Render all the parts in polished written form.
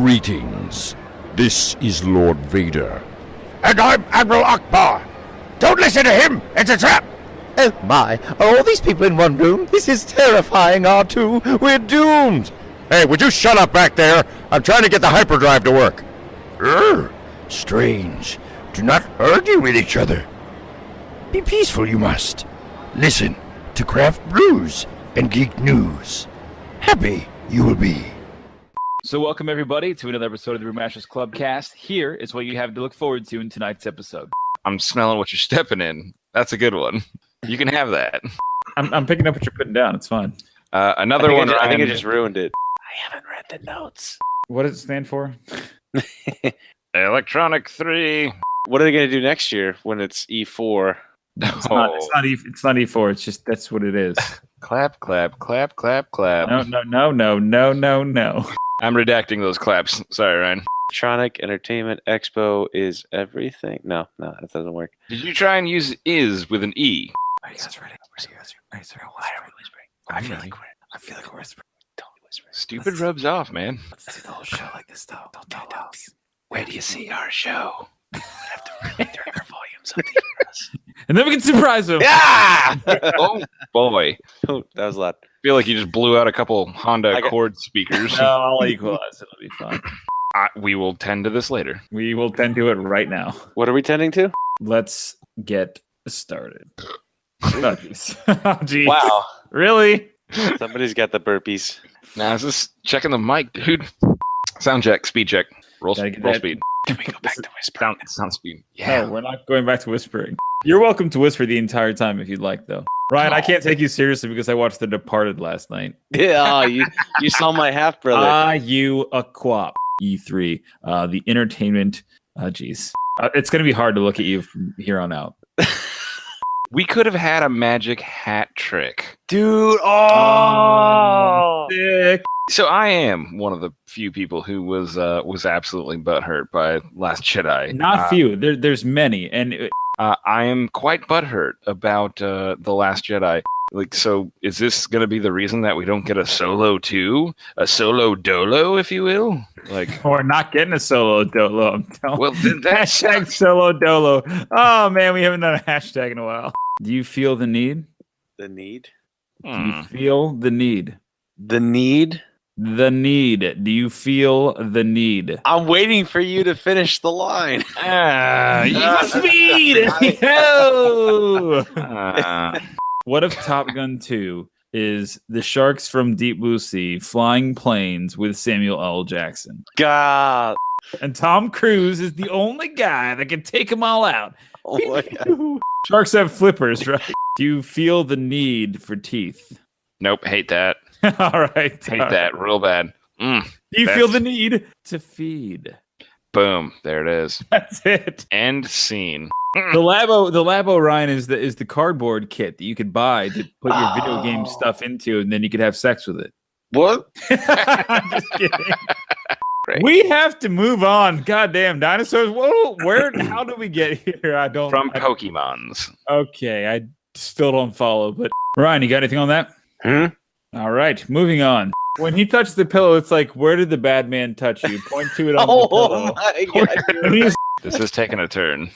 Greetings. This is Lord Vader. And I'm Admiral Akbar. Don't listen to him. It's a trap. Oh my, are all these people in one room? This is terrifying, R2. We're doomed. Hey, would you shut up back there? I'm trying to get the hyperdrive to work. Strange. Do not argue with each other. Be peaceful, you must. Listen to Craft Brews and Geek News. Happy you will be. So welcome everybody to another episode of the Brewmasters Club cast. Here is what you have to look forward to in tonight's episode. I'm smelling what you're stepping in. That's a good one. You can have that. I'm picking up what you're putting down. It's fine. Another one. I think I just ruined it. I haven't read the notes. What does it stand for? Electronic 3. What are they going to do next year when it's E4? It's not E4. It's just that's what it is. Clap, clap, clap, clap, clap. No. I'm redacting those claps. Sorry, Ryan. Electronic Entertainment Expo is everything. No, that doesn't work. Did you try and use is with an E? Are you guys ready? Why are we whispering? I feel like we're whispering. Don't whisper. Stupid rubs off, man. Let's do the whole show like this, though. Don't tell us. Where do you see our show? We have to really turn our volumes up to hear us. And then we can surprise them. Yeah! Oh, boy. Oh, that was loud. I feel like you just blew out a couple Honda Accord speakers. No, I'll equalize. It'll be fine. We will tend to this later. We will tend to it right now. What are we tending to? Let's get started. Oh, geez. Wow. Really? Somebody's got the burpees. Now, is this checking the mic, dude? Sound check, speed check. Roll speed. Can we go back to whispering? Sound speed. Yeah. No, we're not going back to whispering. You're welcome to whisper the entire time if you'd like, though. Ryan, I can't take you seriously because I watched The Departed last night. Yeah, you saw my half brother. You a quap. E3, the entertainment. It's going to be hard to look at you from here on out. We could have had a magic hat trick. Dude, oh! Sick. So I am one of the few people who was absolutely butthurt by Last Jedi. Not few. There's many, and I am quite butthurt about The Last Jedi. Like, so is this going to be the reason that we don't get a solo 2? A solo dolo, if you will? Like, we're not getting a solo dolo. I'm telling well, then that's hashtag solo dolo. Oh man, we haven't done a hashtag in a while. Do you feel the need? The need? Do you feel the need? The need? The need. Do you feel the need? I'm waiting for you to finish the line. Speed! What if Top Gun 2 is the sharks from Deep Blue Sea flying planes with Samuel L. Jackson? God. And Tom Cruise is the only guy that can take them all out. Oh my God. Sharks have flippers, right? Do you feel the need for teeth? Nope, hate that. All right. Hate that real bad. Do you feel the need to feed? Boom, there it is. That's it. End scene. The Labo Ryan is the cardboard kit that you could buy to put your video game stuff into, and then you could have sex with it. What? I'm just kidding. Great. We have to move on. Goddamn dinosaurs! Whoa, how did we get here? From Pokemons. Okay, I still don't follow. But Ryan, you got anything on that? All right, moving on. When he touched the pillow, it's like, where did the bad man touch you? Point to it on the pillow. My God. This is taking a turn.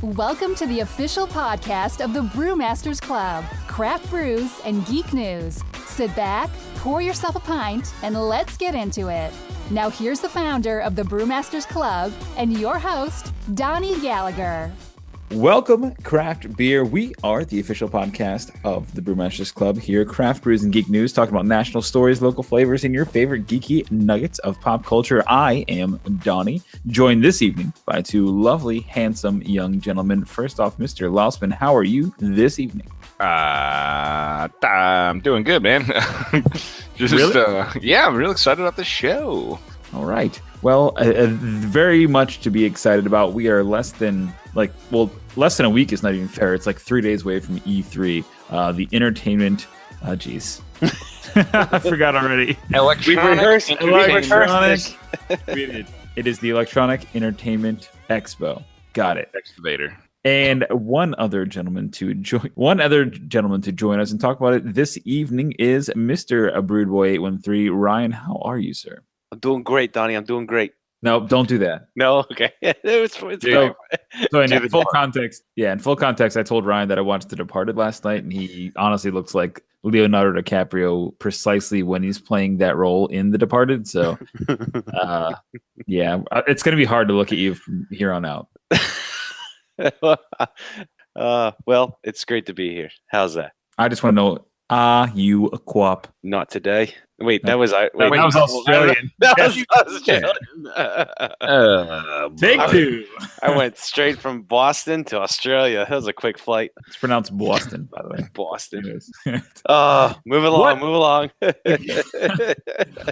Welcome to the official podcast of the Brewmasters Club, Craft Brews and Geek News. Sit back, pour yourself a pint, and let's get into it. Now here's the founder of the Brewmasters Club and your host, Donnie Gallagher. Welcome, Craft Beer. We are the official podcast of the Brewmasters Club here, Craft Brews and Geek News, talking about national stories, local flavors, and your favorite geeky nuggets of pop culture. I am Donnie, joined this evening by two lovely, handsome young gentlemen. First off, Mr. Lausman, how are you this evening? I'm doing good, man. Really? Yeah, I'm really excited about the show. All right. Well, very much to be excited about. We are less than a week is not even fair. It's like 3 days away from E3, the entertainment. Jeez, I forgot already. Electronic. It is the Electronic Entertainment Expo. Got it. Excavator. And one other gentleman to join us and talk about it this evening is Mr. Broodboy813. Ryan, how are you, sir? I'm doing great, Donnie. I'm doing great. No, don't do that. No, okay. it's So in full context, I told Ryan that I watched The Departed last night, and he honestly looks like Leonardo DiCaprio precisely when he's playing that role in The Departed. So, it's going to be hard to look at you from here on out. Well, it's great to be here. How's that? I just want to know, are you a quap? Not today. Wait, that was that was Australian. That was Australian. Take two. I went straight from Boston to Australia. That was a quick flight. It's pronounced Boston, by the way. Boston. Move along.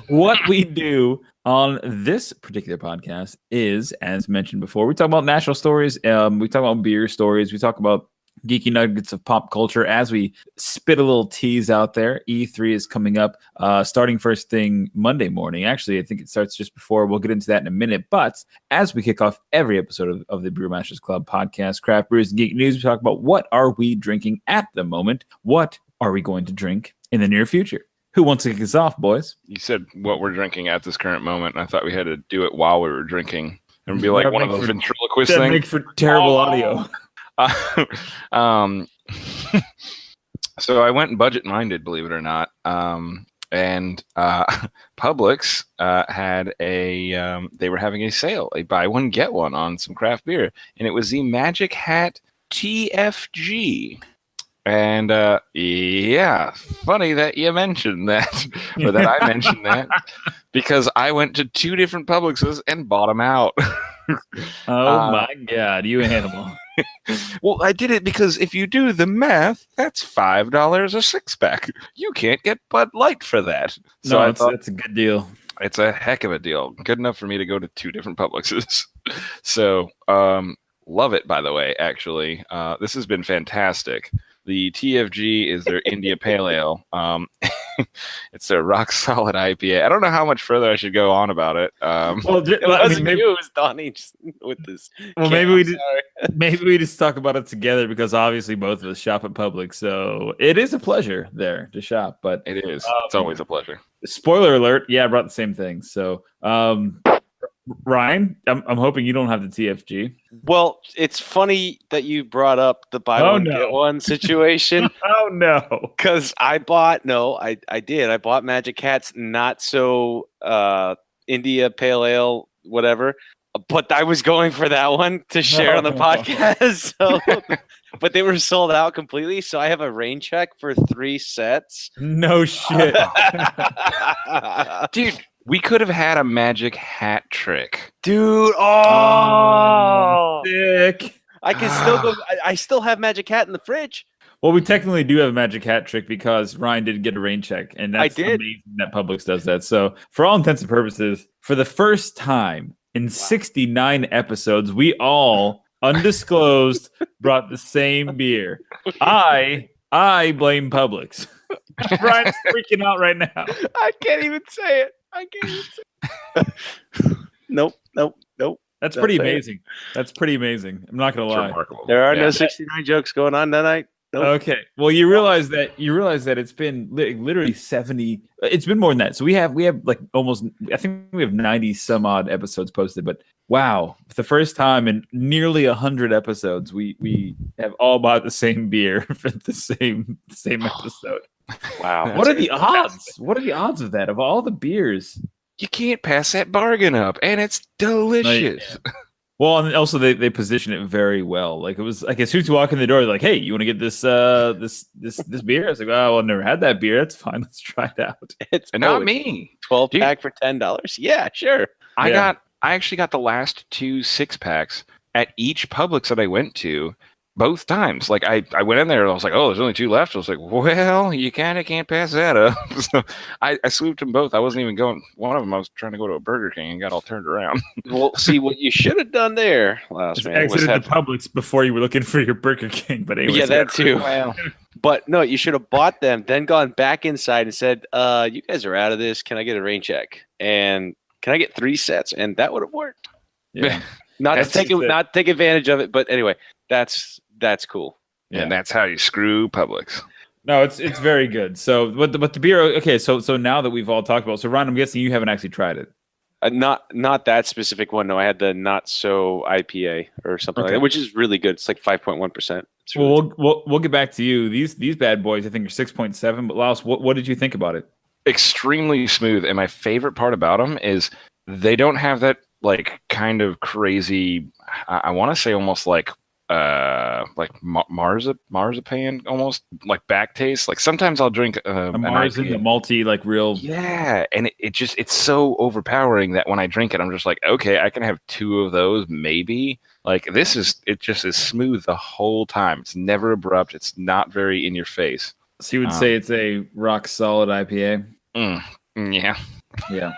What we do on this particular podcast is, as mentioned before, we talk about national stories. We talk about beer stories. We talk about geeky nuggets of pop culture as we spit a little tease out there. E3 is coming up starting first thing Monday morning. Actually, I think it starts just before. We'll get into that in a minute. But as we kick off every episode of the Brewmasters Club podcast, Craft Brews Geek News, we talk about what are we drinking at the moment? What are we going to drink in the near future? Who wants to kick us off, boys? You said what we're drinking at this current moment, and I thought we had to do it while we were drinking. And be like one of those ventriloquist that things. Make for terrible audio. So I went budget-minded, believe it or not. And Publix had they were having a sale, a buy one get one on some craft beer, and it was the Magic Hat TFG. And funny that you mentioned that, or that I mentioned that, because I went to 2 different Publixes and bought them out. Oh my God, you animal. Well, I did it because if you do the math, that's $5 a 6-pack. You can't get Bud Light for that. So that's a good deal. It's a heck of a deal. Good enough for me to go to 2 different Publixes. So, love it, by the way, actually. This has been fantastic. The TFG is their India Pale Ale. It's a rock solid IPA. I don't know how much further I should go on about it. Maybe it was Donnie with this. Well, maybe we just talk about it together because obviously both of us shop at Publix, so it is a pleasure there to shop. But it is. It's always a pleasure. Spoiler alert! Yeah, I brought the same thing. So, Ryan, I'm hoping you don't have the TFG. Well, it's funny that you brought up the buy one get one situation. Oh no! Because I bought Magic Hat's not so India Pale Ale, whatever. But I was going for that one to share on the podcast. So, but they were sold out completely. So I have a rain check for 3 sets. No shit, dude. We could have had a Magic Hat trick. Dude, oh, sick. I can still go. I still have Magic Hat in the fridge. Well, we technically do have a Magic Hat trick because Ryan did get a rain check, and that's amazing that Publix does that. So, for all intents and purposes, for the first time in 69 episodes, we all, undisclosed, brought the same beer. I blame Publix. Ryan's freaking out right now. I can't even say it. Nope. That's pretty amazing. That's pretty amazing. I'm not gonna lie. Remarkable. There are no 69 jokes going on tonight. Nope. Okay. Well, you realize that it's been literally 70. It's been more than that. So we have like almost. I think we have 90 some odd episodes posted. But wow, for the first time in nearly 100 episodes, we have all bought the same beer for the same episode. Wow. What are the odds? What are the odds of that? Of all the beers, you can't pass that bargain up, and it's delicious. Well, and also they position it very well. Like it was like as soon as you walk in the door, they're like, "Hey, you want to get this beer?" I was like, "Oh, well, I've never had that beer. That's fine. Let's try it out." It's not me. 12-pack for $10. Yeah, sure. I actually got the last 2 6-packs at each Publix that I went to. both times. Like I went in there and I was like, oh, there's only 2 left. I was like, well, you kind of can't pass that up. So I swooped them both. I wasn't even going. One of them, I was trying to go to a Burger King and got all turned around. Well, see what you should have done there, last man. Exited the Publix before you were looking for your Burger King. But anyways, yeah, that too. Well, But no, you should have bought them, then gone back inside and said, you guys are out of this. Can I get a rain check? And can I get 3 sets? And that would have worked. yeah. Not to take advantage of it, but anyway, that's cool. yeah, and that's how you screw Publix. No, it's very good. So, but the beer. Okay, so now that we've all talked about, so Ron, I'm guessing you haven't actually tried it. Not that specific one. No, I had the Not So IPA or something like that, which is really good. It's like 5.1%. Well, we'll get back to you. These bad boys, I think, are 6.7. But Laos, what did you think about it? Extremely smooth, and my favorite part about them is they don't have that like kind of crazy. I want to say almost like marzipan, almost like back taste. Like sometimes I'll drink a marzipan, the malty, like real. Yeah, and it's so overpowering that when I drink it, I'm just like, okay, I can have 2 of those maybe. Like it just is smooth the whole time. It's never abrupt. It's not very in your face. So you would say it's a rock solid IPA? Yeah. Yeah.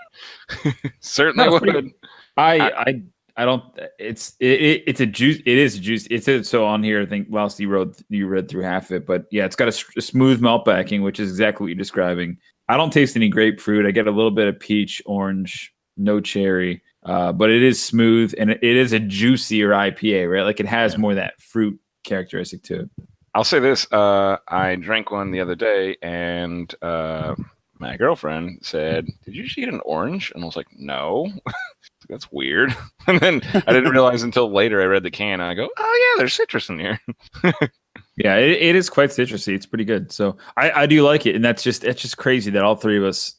Certainly would. I don't. It's a juice. It is a juice. It's so on here. I think whilst you read through half of it, but yeah, it's got a smooth malt backing, which is exactly what you're describing. I don't taste any grapefruit. I get a little bit of peach, orange, no cherry, but it is smooth and it is a juicier IPA, right? Like it has more of that fruit characteristic to it. I'll say this: I drank one the other day, and my girlfriend said, "Did you just eat an orange?" And I was like, "No." That's weird. And then I didn't realize until later I read the can and I go, oh yeah, there's citrus in here. Yeah, it is quite citrusy. It's pretty good. So I do like it. And it's just crazy that all 3 of us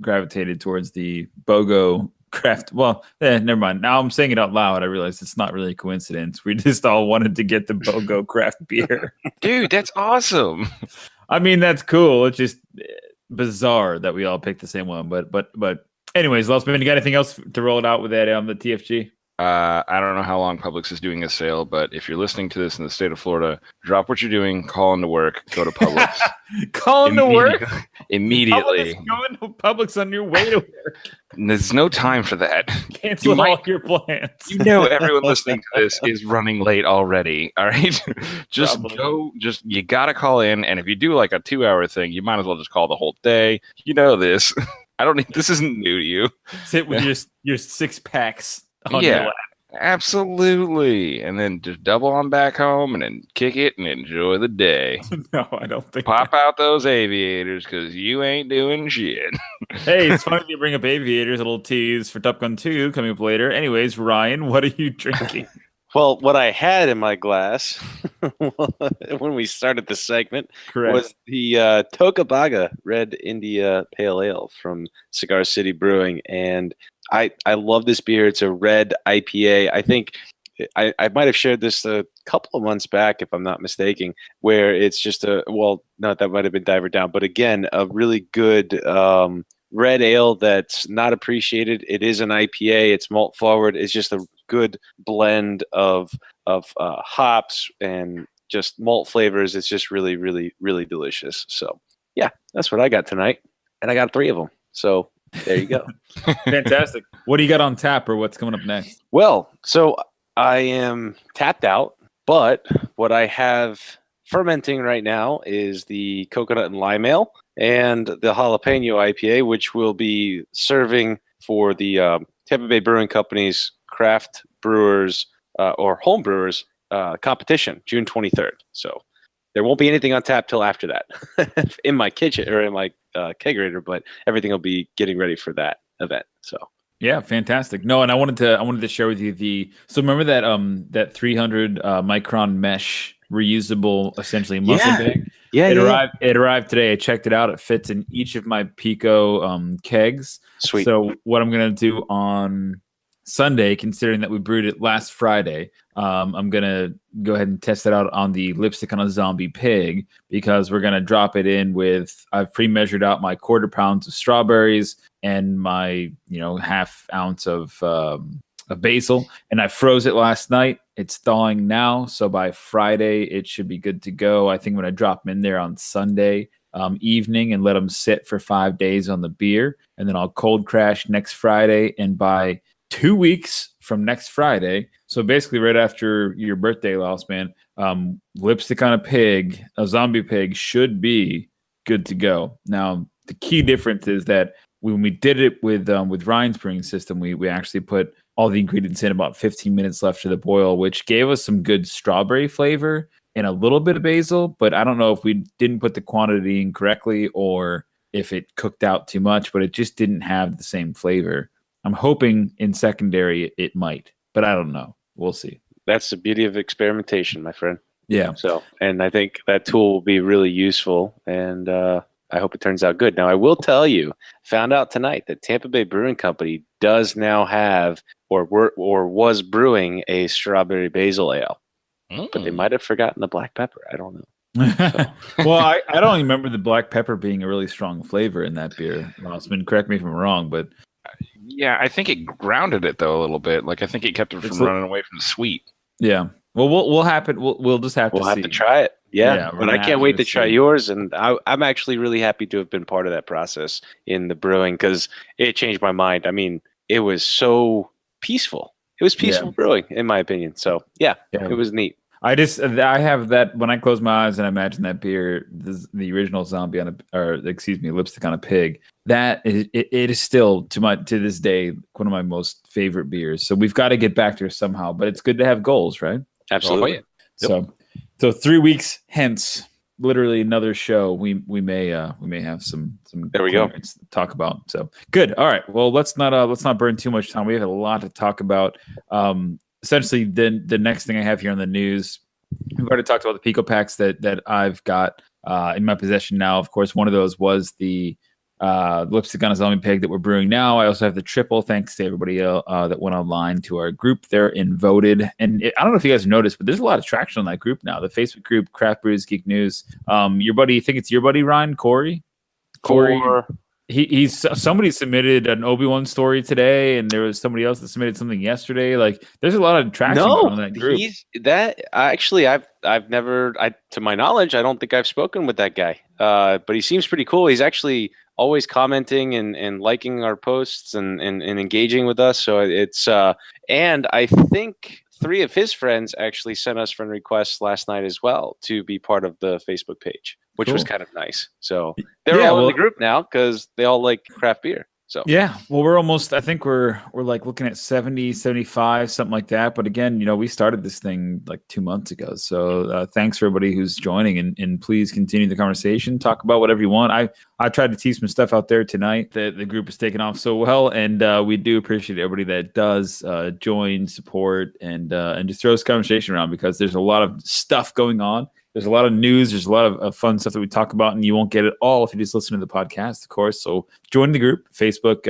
gravitated towards the BOGO craft. Well, never mind. Now I'm saying it out loud. I realize it's not really a coincidence. We just all wanted to get the BOGO craft beer. Dude, that's awesome. I mean, that's cool. It's just bizarre that we all picked the same one. But anyways, Lelsman, you got anything else to roll it out with that on the TFG? I don't know how long Publix is doing a sale, but if you're listening to this in the state of Florida, drop what you're doing, call into work, go to Publix. Call into work? Immediately. Going to Publix on your way to work. There's no time for that. Cancel all your plans. You know everyone listening to this is running late already, all right? Just you got to call in, and if you do like a 2-hour thing, you might as well just call the whole day. You know this. This isn't new to you. Sit with your 6 packs on your lap. Absolutely. And then just double on back home and then kick it and enjoy the day. No, I don't think Pop out those aviators because you ain't doing shit. Hey, it's funny you bring up aviators, a little tease for TopGun 2 coming up later. Anyways, Ryan, what are you drinking? Well, what I had in my glass when we started the segment was the Tokabaga Red India Pale Ale from Cigar City Brewing. And I love this beer. It's a red IPA. I think I might have shared this a couple of months back, if I'm not mistaken, where it's just that might have been Diver Down. But again, a really good red ale that's not appreciated. It is an IPA. It's malt forward. It's just a good blend of hops and just malt flavors. It's just really, really, really delicious. So yeah, that's what I got tonight. And I got 3 of them. So there you go. Fantastic. What do you got on tap, or what's coming up next? Well, so I am tapped out, but what I have fermenting right now is the coconut and lime ale and the jalapeno IPA, which will be serving for the Tampa Bay Brewing Company's Craft Brewers or Home Brewers competition, June 23rd. So there won't be anything on tap till after that in my kitchen or in my kegerator, but everything will be getting ready for that event. So yeah, fantastic. No, and I wanted to share with you so remember that 300 micron mesh reusable essentially muffin bag. Yeah, it arrived today. I checked it out. It fits in each of my Pico kegs. Sweet. So what I'm gonna do on Sunday, considering that we brewed it last Friday, I'm gonna go ahead and test it out on the Lipstick on a Zombie Pig, because we're gonna drop it in with, I've pre-measured out my 1/4 pounds of strawberries and my 1/2 ounce of basil, and I froze it last night. It's thawing now, so by Friday it should be good to go. I think I'm going to drop them in there on Sunday evening and let them sit for 5 days on the beer, and then I'll cold crash next Friday. And by 2 weeks from next Friday, so basically right after your birthday, Lost Man, Lipstick on a Pig, a zombie pig, should be good to go. Now, the key difference is that when we did it with Ryan's brewing system, we actually put all the ingredients in about 15 minutes left to the boil, which gave us some good strawberry flavor and a little bit of basil. But I don't know if we didn't put the quantity in correctly or if it cooked out too much, but it just didn't have the same flavor. I'm hoping in secondary it might, but I don't know. We'll see. That's the beauty of experimentation, my friend. Yeah. So, and I think that tool will be really useful, and I hope it turns out good. Now, I will tell you, found out tonight that Tampa Bay Brewing Company does now have or was brewing a strawberry basil ale, but they might have forgotten the black pepper. I don't know. Well, I don't remember the black pepper being a really strong flavor in that beer. Mossman, correct me if I'm wrong, but Yeah, I think it grounded it though a little bit. Like I think it kept it from running away from the sweet. yeah. Well, we'll just have to We'll have see. to try it. Yeah, we're but gonna I have can't wait to try see. yours, and I'm actually really happy to have been part of that process in the brewing because it changed my mind. I mean, it was so peaceful. It was peaceful brewing, in my opinion. So yeah, it was neat. I have that when I close my eyes and I imagine that beer, the original zombie lipstick on a pig. That is, it is still to this day one of my most favorite beers. So we've got to get back there somehow. But it's good to have goals, right? Absolutely. So 3 weeks hence, literally another show. We may have some There we go. to talk about. So good. All right. Well, let's not burn too much time. We have a lot to talk about. Essentially, the next thing I have here on the news, we've already talked about the Pico packs that I've got in my possession now. Of course, one of those was the lipstick on a zombie pig that we're brewing now. I also have the triple. Thanks to everybody that went online to our group there and voted. And I don't know if you guys noticed, but there's a lot of traction on that group now. The Facebook group, Craft Brews Geek News. Your buddy, I think it's your buddy Ryan, Corey. He's somebody submitted an Obi-Wan story today, and there was somebody else that submitted something yesterday. Like, there's a lot of traction on that group. I've never, to my knowledge, I don't think I've spoken with that guy. But he seems pretty cool. He's actually always commenting and liking our posts and engaging with us. So it's and I think 3 of his friends actually sent us friend requests last night as well to be part of the Facebook page, which was kind of nice. So they're all in the group now because they all like craft beer. So yeah, well, we're almost, I think we're like looking at 70, 75, something like that. But again, we started this thing like 2 months ago. So thanks for everybody who's joining, and please continue the conversation. Talk about whatever you want. I tried to tease some stuff out there tonight that the group is taking off so well. And we do appreciate everybody that does join, support, and just throw this conversation around, because there's a lot of stuff going on. There's a lot of news. There's a lot of fun stuff that we talk about, and you won't get it all if you just listen to the podcast, of course. So join the group, Facebook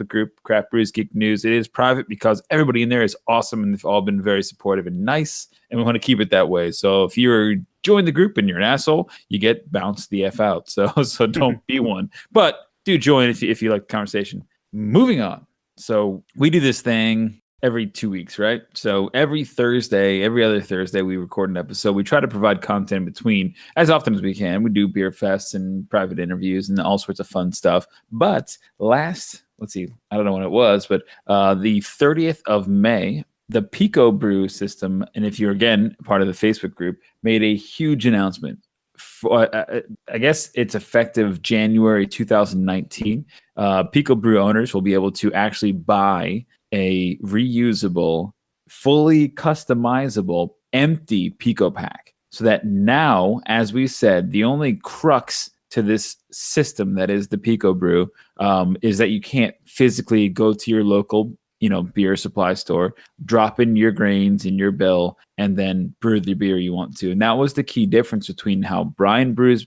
group, Craft Brews Geek News. It is private because everybody in there is awesome, and they've all been very supportive and nice, and we want to keep it that way. So if you're join the group and you're an asshole, you get bounced the F out. So don't be one. But do join if you like the conversation. Moving on. So we do this thing every 2 weeks, right? So every other Thursday, we record an episode. We try to provide content between as often as we can. We do beer fests and private interviews and all sorts of fun stuff. But let's see, I don't know when it was, but the 30th of May, the Pico Brew system, and if you're again part of the Facebook group, made a huge announcement. I guess it's effective January 2019. Pico Brew owners will be able to actually buy a reusable, fully customizable, empty Pico pack. So that now, as we said, the only crux to this system that is the Pico Brew is that you can't physically go to your local beer supply store, drop in your grains in your bill, and then brew the beer you want to. And that was the key difference between how Ryan brews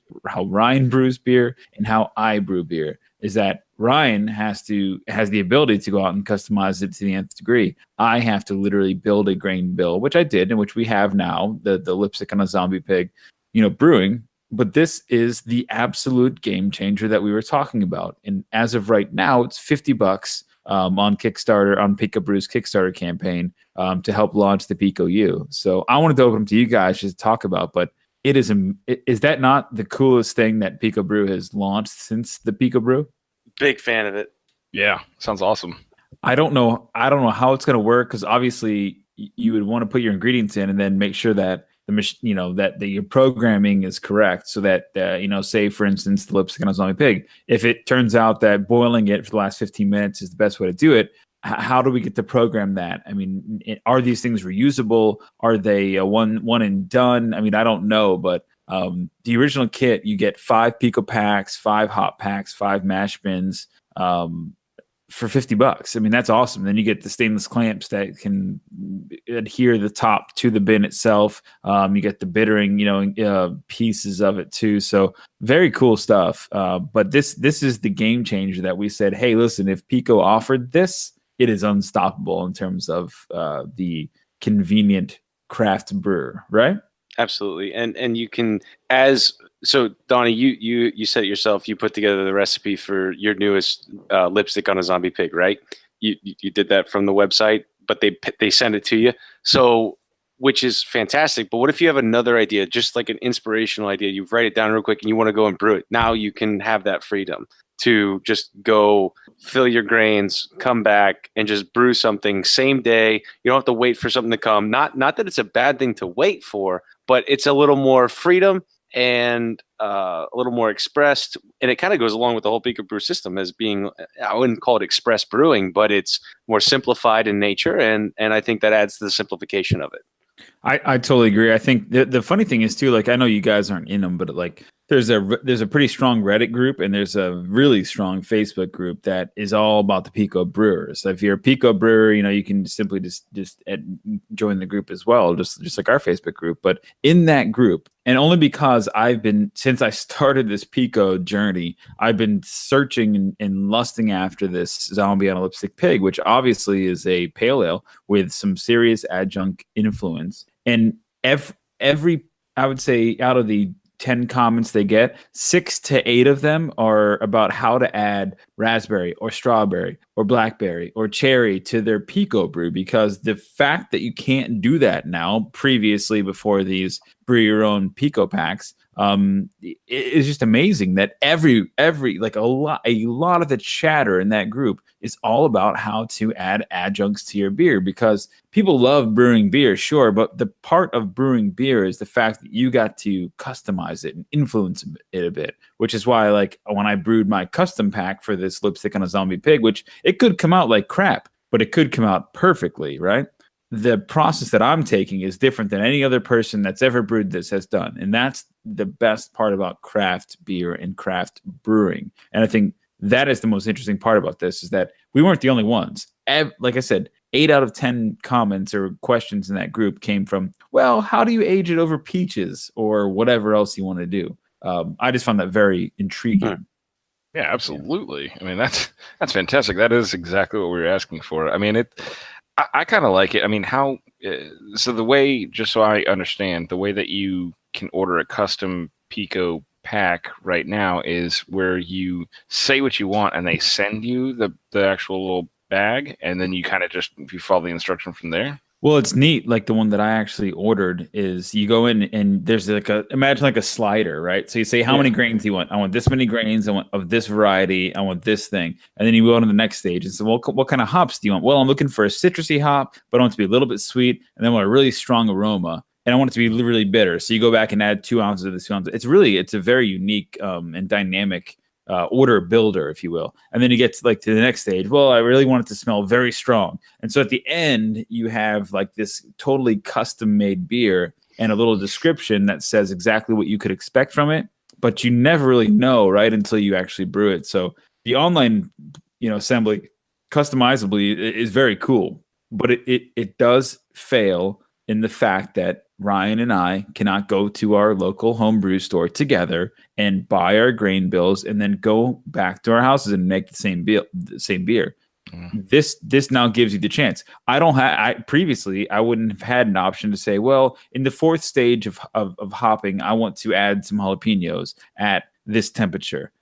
beer and how I brew beer, is that Ryan has the ability to go out and customize it to the nth degree. I have to literally build a grain bill, which I did, and which we have now, the lipstick on a zombie pig, brewing. But this is the absolute game changer that we were talking about. And as of right now, it's $50 on Kickstarter, on Pico Brew's Kickstarter campaign to help launch the Pico U. So I wanted to open up to you guys just to talk about, but is that not the coolest thing that Pico Brew has launched since the Pico Brew? Big fan of it. Yeah, sounds awesome. I don't know how it's going to work, because obviously you would want to put your ingredients in and then make sure that that your programming is correct, so that say for instance the lipstick on a zombie pig, if it turns out that boiling it for the last 15 minutes is the best way to do it, how do we get to program that? I mean, are these things reusable? Are they a one and done? I mean, I don't know, but the original kit, you get 5 pico packs, 5 hop packs, 5 mash bins for $50. I mean, that's awesome. Then you get the stainless clamps that can adhere the top to the bin itself. You get the bittering, pieces of it too. So very cool stuff. But this is the game changer that we said, hey, listen, if Pico offered this, it is unstoppable in terms of the convenient craft brewer, right? Absolutely. And you can, so Donnie, you said it yourself, you put together the recipe for your newest lipstick on a zombie pig, right? You did that from the website, but they send it to you. So, which is fantastic. But what if you have another idea, just like an inspirational idea, you write it down real quick and you want to go and brew it. Now you can have that freedom to just go fill your grains, come back and just brew something same day. You don't have to wait for something to come. Not that it's a bad thing to wait for, but it's a little more freedom and a little more expressed. And it kind of goes along with the whole Pico Brew system as being, I wouldn't call it express brewing, but it's more simplified in nature. And I think that adds to the simplification of it. I totally agree. I think the funny thing is too, like, I know you guys aren't in them, but like there's a pretty strong Reddit group and there's a really strong Facebook group that is all about the Pico brewers. So if you're a Pico brewer, you can simply just join the group as well, just like our Facebook group. But in that group, and only because since I started this Pico journey, I've been searching and lusting after this zombie on a lipstick pig, which obviously is a pale ale with some serious adjunct influence. And every I would say out of the 10 comments they get, 6 to 8 of them are about how to add raspberry or strawberry or blackberry or cherry to their Pico brew, because the fact that you can't do that now, previously before these brew your own Pico packs, it's just amazing that every like a lot of the chatter in that group is all about how to add adjuncts to your beer, because people love brewing beer, sure, but the part of brewing beer is the fact that you got to customize it and influence it a bit, which is why, like, when I brewed my custom pack for this lipstick on a zombie pig, which it could come out like crap, but it could come out perfectly, right? The process that I'm taking is different than any other person that's ever brewed this has done. And that's the best part about craft beer and craft brewing. And I think that is the most interesting part about this, is that we weren't the only ones. Like I said, 8 out of 10 comments or questions in that group came from, well, how do you age it over peaches or whatever else you want to do? I just found that very intriguing. Yeah, absolutely. I mean, that's fantastic. That is exactly what we were asking for. I mean, I kind of like it. I mean, so the way, just so I understand, the way that you can order a custom Pico pack right now is where you say what you want and they send you the actual little bag, and then you kind of just, if you follow the instruction from there. Well, it's neat. Like the one that I actually ordered is you go in and there's imagine like a slider, right? So you say, how many grains do you want? I want this many grains. I want of this variety. I want this thing. And then you go on to the next stage and say, well, what kind of hops do you want? Well, I'm looking for a citrusy hop, but I want it to be a little bit sweet. And then I want a really strong aroma. And I want it to be really bitter. So you go back and add 2 ounces of this. 2 ounces. It's a very unique and dynamic order builder, if you will. And then you get to the next stage. Well, I really want it to smell very strong. And so at the end, you have like this totally custom made beer and a little description that says exactly what you could expect from it, but you never really know, right, until you actually brew it. So the online, assembly customizably is very cool, but it does fail in the fact that Ryan and I cannot go to our local home brew store together and buy our grain bills and then go back to our houses and make the same beer. This now gives you the chance. Previously I wouldn't have had an option to say, well, in the 4th stage of hopping, I want to add some jalapenos at this temperature.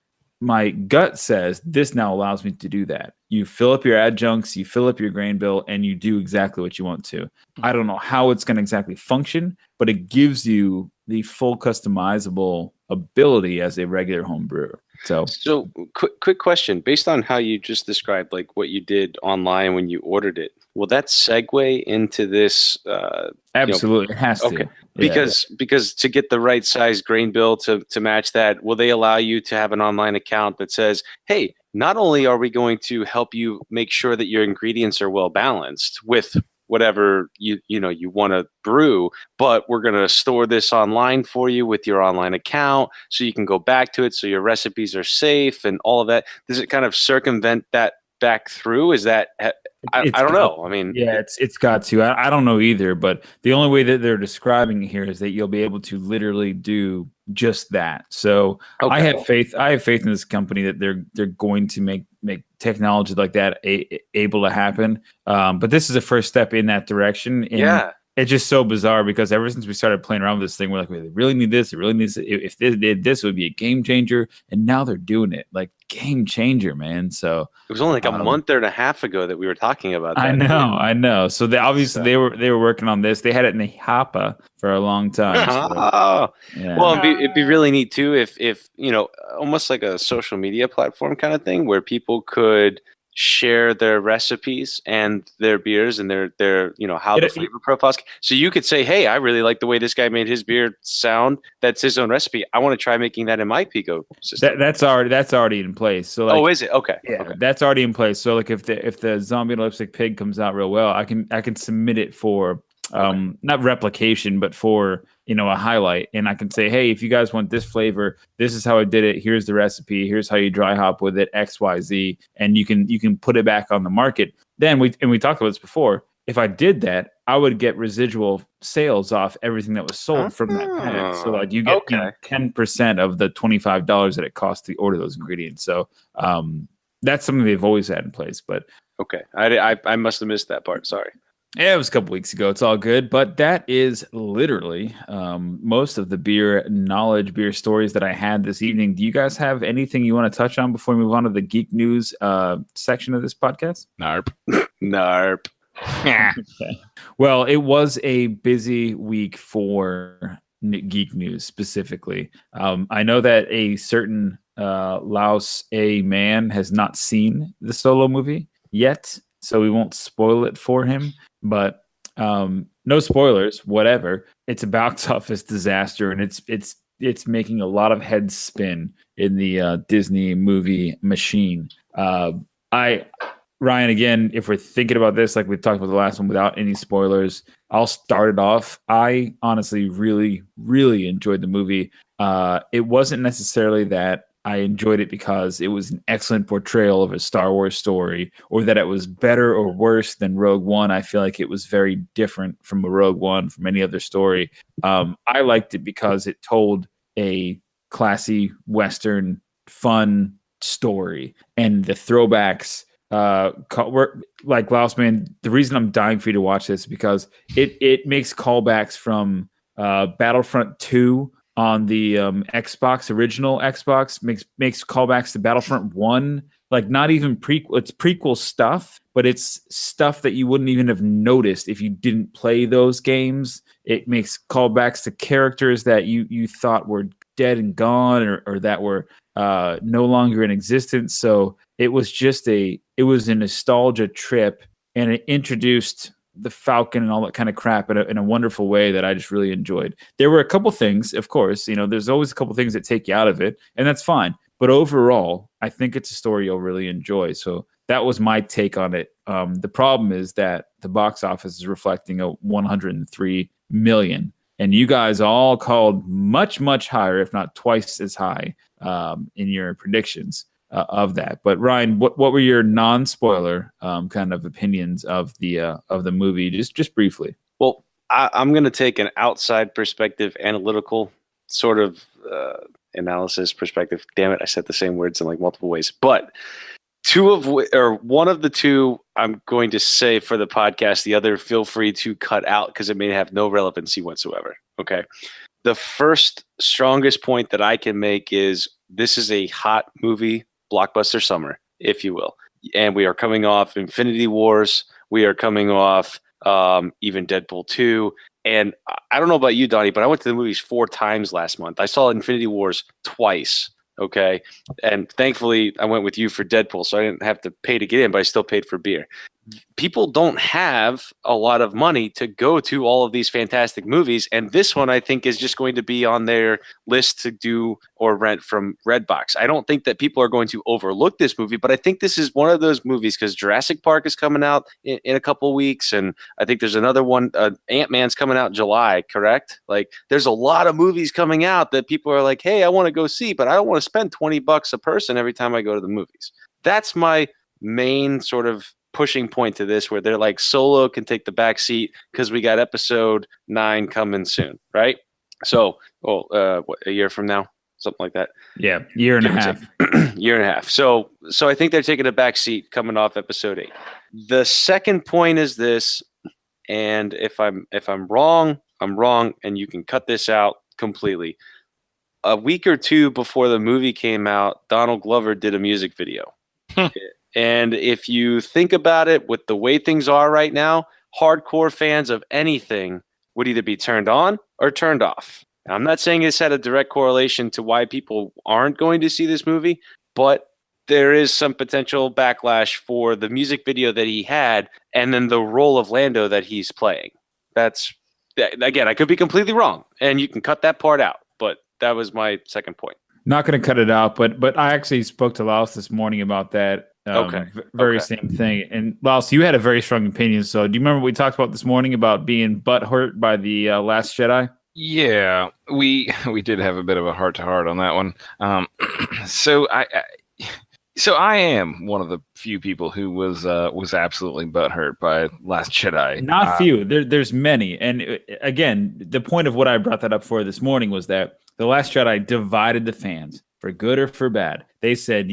my gut says this now allows me to do that. You fill up your adjuncts, you fill up your grain bill, and you do exactly what you want to. I don't know how it's going to exactly function, but it gives you the full customizable ability as a regular home brewer. So quick question. Based on how you just described, like what you did online when you ordered it, will that segue into this? Absolutely, it has to. Okay. Because to get the right size grain bill to match that, will they allow you to have an online account that says, hey, not only are we going to help you make sure that your ingredients are well balanced with whatever you want to brew, but we're going to store this online for you with your online account so you can go back to it so your recipes are safe and all of that. Does it kind of circumvent that back through? Is that I don't know. I mean, yeah, it's got to. I don't know either, but the only way that they're describing it here is that you'll be able to literally do just that. So okay. I have faith in this company that they're going to make technology like that able to happen. But this is a first step in that direction. And it's just so bizarre because ever since we started playing around with this thing, we're like, they really need this. It really needs it. If they did this, it would be a game changer. And now they're doing it. Like, game changer, man. So it was only like a month and a half ago that we were talking about that. I know. So they were working on this. They had it in the hopper for a long time. So, yeah. Well, it'd be really neat too if almost like a social media platform kind of thing where people could share their recipes and their beers and their how the flavor profiles. So you could say, hey, I really like the way this guy made his beer sound. That's his own recipe. I want to try making that in my Pico system. That's already in place. So like, oh, is it? Okay. Yeah, okay. That's already in place. So like if the zombie lipstick pig comes out real well, I can submit it for not replication, but for a highlight, and I can say, hey, if you guys want this flavor, this is how I did it. Here's the recipe. Here's how you dry hop with it, XYZ, and you can put it back on the market. Then we talked about this before. If I did that, I would get residual sales off everything that was sold from that pack. So like you get 10% of the $25 that it costs to order those ingredients. So that's something they've always had in place. But okay, I must have missed that part. Sorry. Yeah, it was a couple weeks ago. It's all good. But that is literally most of the beer stories that I had this evening. Do you guys have anything you want to touch on before we move on to the geek news section of this podcast? Narp. Narp. Okay. Well, it was a busy week for geek news specifically. I know that a certain Laos A man has not seen the Solo movie yet, so we won't spoil it for him. But no spoilers, whatever. It's a box office disaster, and it's making a lot of heads spin in the Disney movie machine. Ryan, again, if we're thinking about this like we've talked about the last one without any spoilers, I'll start it off. I honestly really, really enjoyed the movie. It wasn't necessarily that I enjoyed it because it was an excellent portrayal of a Star Wars story, or that it was better or worse than Rogue One. I feel like it was very different from a Rogue One, from any other story. I liked it because it told a classy Western, fun story, and the throwbacks. Like Laos, man, the reason I'm dying for you to watch this is because it makes callbacks from Battlefront 2 on the original Xbox, makes callbacks to Battlefront 1, like not even prequel. It's prequel stuff, but it's stuff that you wouldn't even have noticed if you didn't play those games. It makes callbacks to characters that you thought were dead and gone, or that were no longer in existence. So it was a nostalgia trip, and it introduced the Falcon and all that kind of crap in a wonderful way that I just really enjoyed. There were a couple things, of course, there's always a couple things that take you out of it, and that's fine. But overall, I think it's a story you'll really enjoy. So that was my take on it. The problem is that the box office is reflecting a 103 million, and you guys all called much, much higher, if not twice as high, in your predictions of that. But Ryan, what were your non-spoiler kind of opinions of the movie, just briefly? Well, I'm going to take an outside perspective, analytical sort of analysis perspective. Damn it, I said the same words in like multiple ways. But one of the two I'm going to say for the podcast. The other, feel free to cut out because it may have no relevancy whatsoever. Okay. The first strongest point that I can make is this is a hot movie blockbuster summer, if you will. And we are coming off Infinity Wars. We are coming off even Deadpool 2. And I don't know about you, Donnie, but I went to the movies 4 times last month. I saw Infinity Wars twice. Okay. And thankfully, I went with you for Deadpool, so I didn't have to pay to get in, but I still paid for beer. People don't have a lot of money to go to all of these fantastic movies, and this one I think is just going to be on their list to do or rent from Redbox. I don't think that people are going to overlook this movie, but I think this is one of those movies because Jurassic Park is coming out in a couple weeks, and I think there's another one, Ant-Man's coming out in July, correct? Like, there's a lot of movies coming out that people are like, hey, I want to go see, but I don't want to spend $20 a person every time I go to the movies. That's my main sort of pushing point to this, where they're like, Solo can take the back seat because we got episode 9 coming soon, right? So, what, a year from now, something like that. Yeah, year and a half. Year and a half. So I think they're taking a back seat coming off episode 8. The second point is this, and if I'm wrong, I'm wrong, and you can cut this out completely. A week or 2 before the movie came out, Donald Glover did a music video. And if you think about it, with the way things are right now, hardcore fans of anything would either be turned on or turned off. Now, I'm not saying this had a direct correlation to why people aren't going to see this movie, but there is some potential backlash for the music video that he had and then the role of Lando that he's playing. That's, again, I could be completely wrong, and you can cut that part out, but that was my second point. Not going to cut it out, but I actually spoke to Laos this morning about that. Same thing. And Laos, you had a very strong opinion. So do you remember what we talked about this morning about being butthurt by the Last Jedi? Yeah, we did have a bit of a heart-to-heart on that one. So I am one of the few people who was absolutely butthurt by Last Jedi. Not few. There's many. And again, the point of what I brought that up for this morning was that The Last Jedi divided the fans for good or for bad. They said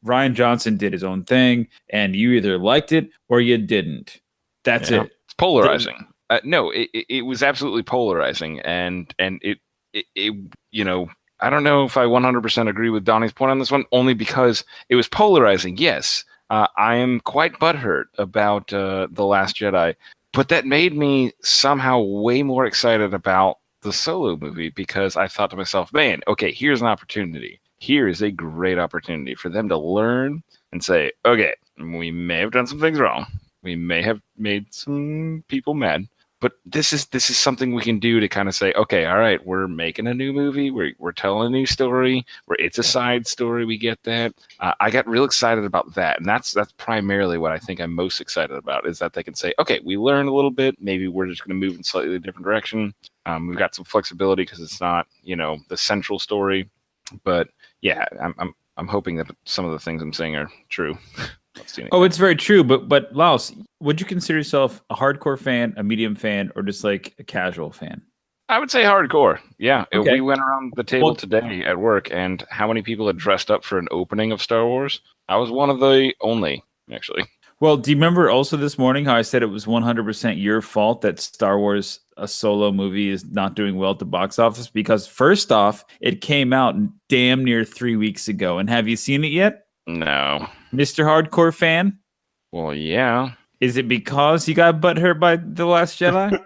Rian Johnson did his own thing, and you either liked it or you didn't. That's it. It's polarizing. No, it was absolutely polarizing, and it you know, I don't know if I 100% agree with Donnie's point on this one, only because it was polarizing. Yes, I am quite butthurt about The Last Jedi, but that made me somehow way more excited about the Solo movie, because I thought to myself, man, okay, here's an opportunity. Here is a great opportunity for them to learn and say, okay, we may have done some things wrong. We may have made some people mad, but this is something we can do to kind of say, okay, all right, we're making a new movie. We're telling a new story. It's a side story. We get that. I got real excited about that. And that's primarily what I think I'm most excited about, is that they can say, okay, we learned a little bit. Maybe we're just going to move in slightly different direction. We've got some flexibility because it's not, the central story. But yeah, I'm hoping that some of the things I'm saying are true. It's very true. But Laos, would you consider yourself a hardcore fan, a medium fan, or just like a casual fan? I would say hardcore. Yeah. Okay. We went around the table today at work, and how many people had dressed up for an opening of Star Wars? I was one of the only, actually. Well, do you remember also this morning how I said it was 100% your fault that Star Wars, a Solo movie, is not doing well at the box office? Because first off, it came out damn near 3 weeks ago. And have you seen it yet? No. Mr. Hardcore fan? Well, yeah. Is it because you got butthurt by The Last Jedi?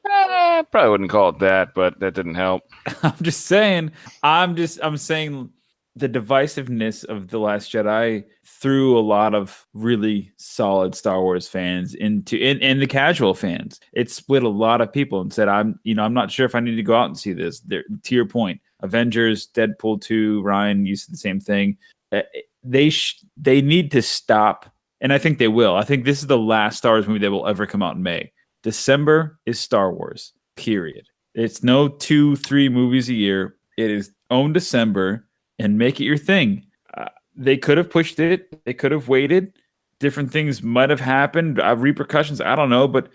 I probably wouldn't call it that, but that didn't help. I'm just saying. I'm saying the divisiveness of The Last Jedi threw a lot of really solid Star Wars fans into the casual fans. It split a lot of people and said, I'm not sure if I need to go out and see this. To your point, Avengers, Deadpool 2, Ryan, you said the same thing. They need to stop, and I think they will. I think this is the last Star Wars movie that will ever come out in May. December is Star Wars, period. It's no 2-3 movies a year. It is own December and make it your thing. They could have pushed it. They could have waited. Different things might have happened. Repercussions, I don't know. But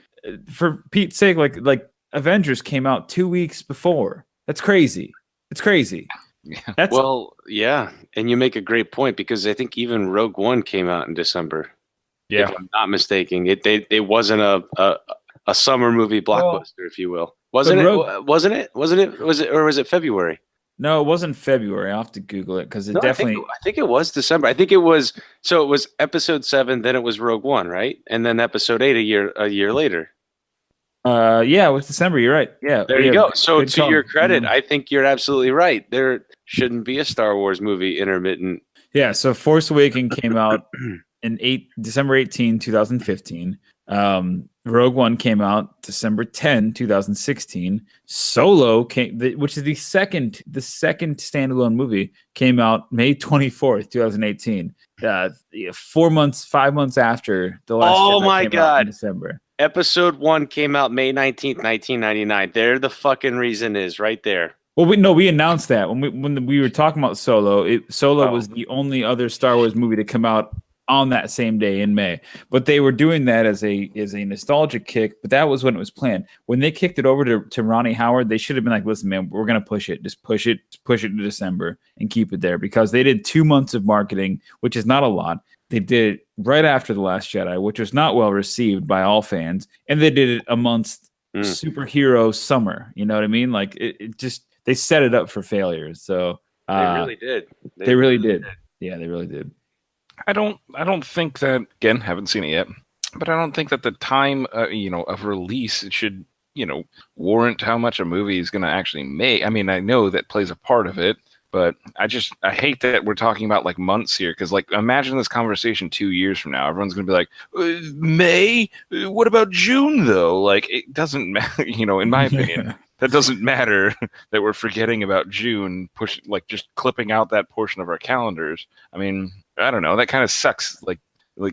for Pete's sake, like Avengers came out 2 weeks before. That's crazy. It's crazy. Yeah. Yeah. And you make a great point, because I think even Rogue One came out in December. Yeah. If I'm not mistaken. It wasn't a summer movie blockbuster, if you will. Wasn't it? Or was it February? No, it wasn't February. I'll have to Google it because it No, definitely. I think it was December. I think it was. So it was episode 7, then it was Rogue One, right? And then episode 8 a year later. Yeah, it was December. You're right. Yeah, There you yeah, go. So good to call. your credit, Mhm. I think you're absolutely right. There shouldn't be a Star Wars movie intermittent. Yeah, so Force Awakens came out in December 18, 2015. Rogue One came out December 10, 2016. Solo came, which is the second standalone movie, came out May 24th, 2018. 5 months after the last. Oh Jedi my came out in God. December. Episode 1 came out May 19th, 1999. There the fucking reason is right there. Well, we announced that when we were talking about Solo. Solo was the only other Star Wars movie to come out on that same day in May. But they were doing that as a nostalgic kick. But that was when it was planned. When they kicked it over to Ronnie Howard, they should have been like, "Listen, man, we're gonna push it. Just push it to December and keep it there," because they did 2 months of marketing, which is not a lot. They did it right after The Last Jedi, which was not well received by all fans, and they did it amongst superhero summer. You know what I mean? Like it just. They set it up for failure. So They really did. They really did. Yeah, they really did. I don't think that, again, haven't seen it yet, but I don't think that the time of release it should warrant how much a movie is going to actually make. I mean, I know that plays a part of it, but I hate that we're talking about like months here, because like imagine this conversation 2 years from now, everyone's going to be like, May? What about June though? Like it doesn't matter, in my opinion. That doesn't matter that we're forgetting about June, just clipping out that portion of our calendars. I mean, I don't know. That kind of sucks.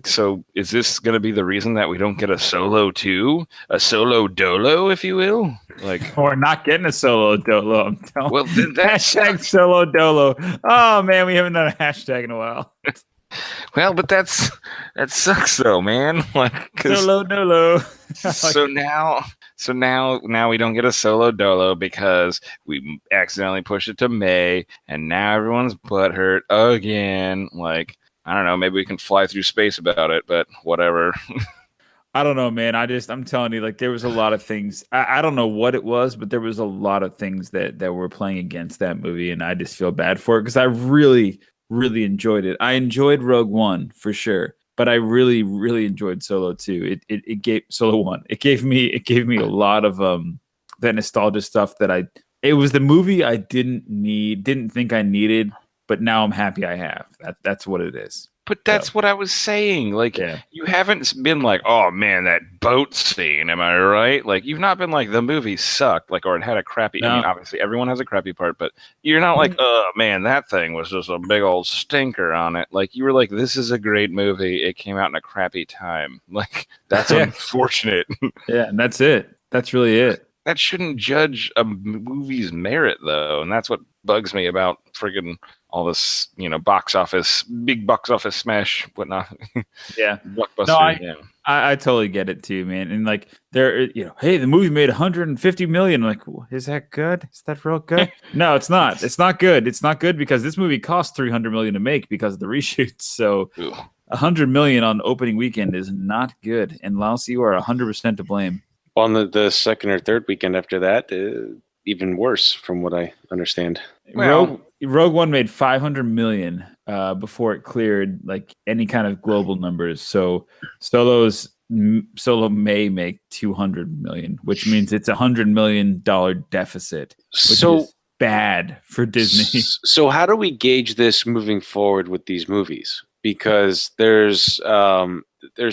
So is this going to be the reason that we don't get a Solo 2? A Solo Dolo, if you will? Like, we're not getting a Solo Dolo, I'm telling well, then that hashtag sucks. Solo Dolo. Oh, man, we haven't done a hashtag in a while. Well, but that sucks though, man. Like, Solo Dolo. So now we don't get a Solo Dolo because we accidentally pushed it to May, and now everyone's butthurt again. Like, I don't know, maybe we can fly through space about it, but whatever. I don't know, man. I'm telling you, like there was a lot of things. I don't know what it was, but there was a lot of things that were playing against that movie, and I just feel bad for it because I really, really enjoyed it. I enjoyed Rogue One for sure, but I really, really enjoyed Solo 2. It gave Solo 1. It gave me a lot of that nostalgia stuff that it was the movie I didn't think I needed, but now I'm happy I have. That's what it is. But that's what I was saying. Like, you haven't been like, oh man, that boat scene. Am I right? Like, you've not been like, the movie sucked, like, or it had a crappy. No. I mean, obviously, everyone has a crappy part, but you're not like, oh man, that thing was just a big old stinker on it. Like, you were like, this is a great movie. It came out in a crappy time. Like, that's unfortunate. Yeah, and that's it. That's really it. That shouldn't judge a movie's merit, though, and that's what bugs me about friggin' all this, box office, big box office smash, whatnot. Yeah, blockbuster. No, I totally get it too, man. And like, hey, the movie made 150 million. I'm like, is that good? Is that real good? No, it's not. It's not good. It's not good because this movie cost 300 million to make because of the reshoots. So, 100 million on opening weekend is not good. And Laos, you are 100% to blame. On the second or third weekend after that, even worse, from what I understand. Well, Rogue One made 500 million before it cleared like any kind of global numbers. So Solo may make 200 million, which means it's $100 million deficit, which is bad for Disney. So how do we gauge this moving forward with these movies? Because there's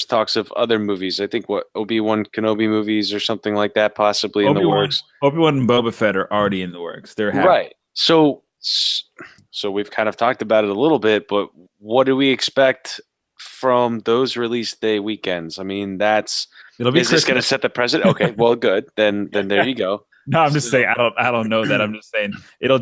talks of other movies. I think Obi-Wan Kenobi movies or something like that possibly in the works. Obi-Wan and Boba Fett are already in the works. They're happening. Right. So we've kind of talked about it a little bit, but what do we expect from those release day weekends? I mean, is this going to set the precedent? Okay, well, good. Then there you go. No, I'm just saying I don't know that. I'm just saying it'll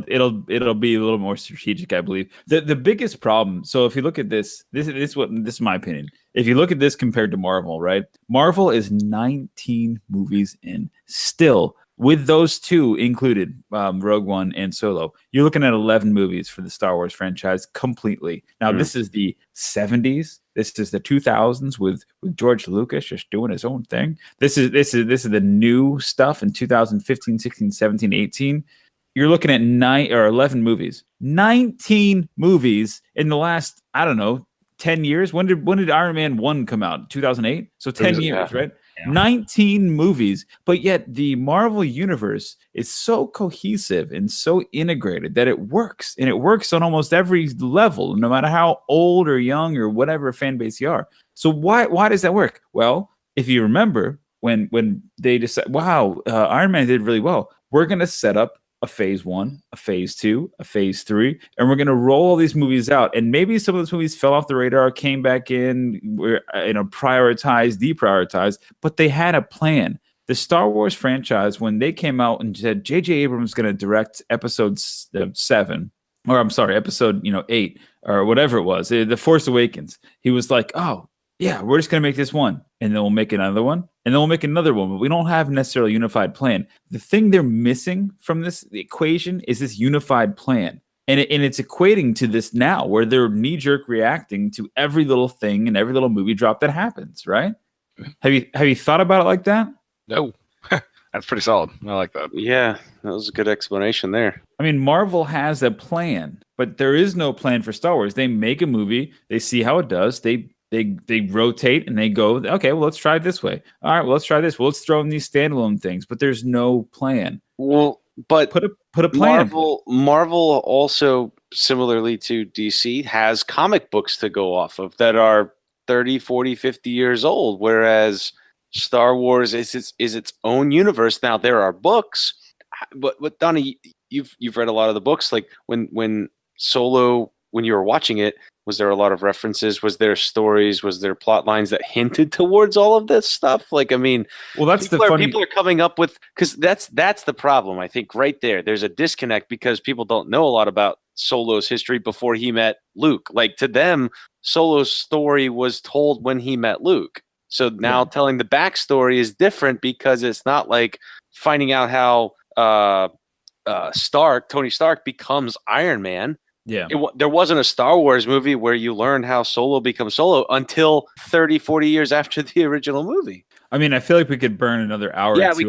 be a little more strategic, I believe. The biggest problem, so if you look at this is my opinion. If you look at this compared to Marvel, right? Marvel is 19 movies in still. With those two included, Rogue One and Solo, you're looking at 11 movies for the Star Wars franchise completely. Now, this is the 70s. This is the 2000s with George Lucas just doing his own thing. This is the new stuff in 2015, 16, 17, 18. you're looking at 9 or 11 movies. 19 movies in the last, I don't know, 10 years. When did Iron Man 1 come out? 2008. So 10 years, right? Yeah. 19 movies, but yet the Marvel universe is so cohesive and so integrated that it works, and it works on almost every level, no matter how old or young or whatever fan base you are. So why does that work? Well, if you remember when they decide, wow, Iron Man did really well, we're going to set up a phase 1, a phase 2, a phase 3, and we're going to roll all these movies out. And maybe some of those movies fell off the radar, came back in, were prioritized, deprioritized, but they had a plan. The Star Wars franchise, when they came out and said J.J. Abrams is going to direct episode 7, or I'm sorry, episode 8 or whatever it was, The Force Awakens, he was like, oh yeah, we're just going to make this one, and then we'll make another one, and then we'll make another one. But we don't have necessarily a unified plan. The thing they're missing from this equation is this unified plan. And it's equating to this now, where they're knee-jerk reacting to every little thing and every little movie drop that happens, right? Have you thought about it like that? No. That's pretty solid. I like that. Yeah, that was a good explanation there. I mean, Marvel has a plan, but there is no plan for Star Wars. They make a movie, they see how it does, they rotate and they go, okay, well, let's try it this way. All right, well, let's try this. Well, let's throw in these standalone things, but there's no plan. Well, but put a plan. Marvel also, similarly to DC, has comic books to go off of that are 30, 40, 50 years old, whereas Star Wars is its own universe. Now, there are books, but Donnie, you've read a lot of the books. Like when Solo, when you were watching it, was there a lot of references? Was there stories? Was there plot lines that hinted towards all of this stuff? Like, I mean, well, that's people are coming up with, because that's the problem. I think right there, there's a disconnect because people don't know a lot about Solo's history before he met Luke. Like, to them, Solo's story was told when he met Luke. So now telling the backstory is different because it's not like finding out how Tony Stark becomes Iron Man. Yeah. There wasn't a Star Wars movie where you learn how Solo becomes Solo until 30, 40 years after the original movie. I mean, I feel like we could burn another hour. Yeah, or two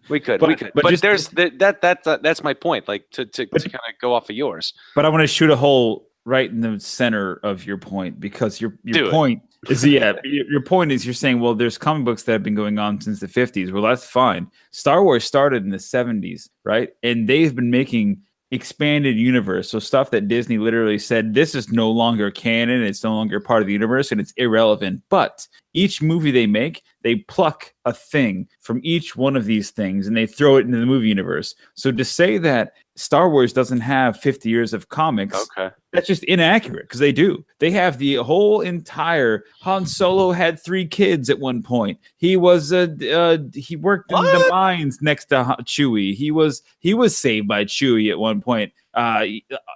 we could. But there's that's my point. Like to kind of go off of yours. But I want to shoot a hole right in the center of your point, because your point is your point is you're saying, well, there's comic books that have been going on since the 50s. Well, that's fine. Star Wars started in the 70s, right? And they've been making expanded universe, so stuff that Disney literally said, this is no longer canon, it's no longer part of the universe, and it's irrelevant. But each movie they make, they pluck a thing from each one of these things and they throw it into the movie universe. So to say that Star Wars doesn't have 50 years of comics, that's just inaccurate, because they do. They have the whole entire Han Solo had 3 kids at one point. He was he worked in the mines next to Chewie. He was saved by Chewie at one point.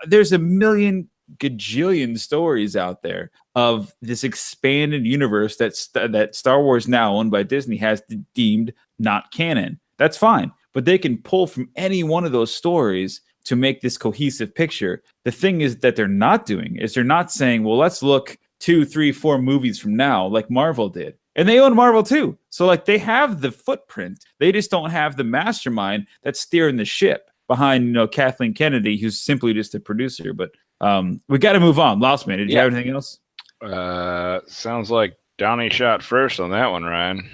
There's a million gajillion stories out there of this expanded universe that Star Wars, now owned by Disney, has deemed not canon. That's fine, but they can pull from any one of those stories to make this cohesive picture. The thing is that they're not doing is they're not saying, well, let's look 2, 3, 4 movies from now, like Marvel did. And they own Marvel too. So like they have the footprint. They just don't have the mastermind that's steering the ship behind, Kathleen Kennedy, who's simply just a producer. But we got to move on. Lost Man, did you have anything else? Sounds like Donnie shot first on that one, Ryan.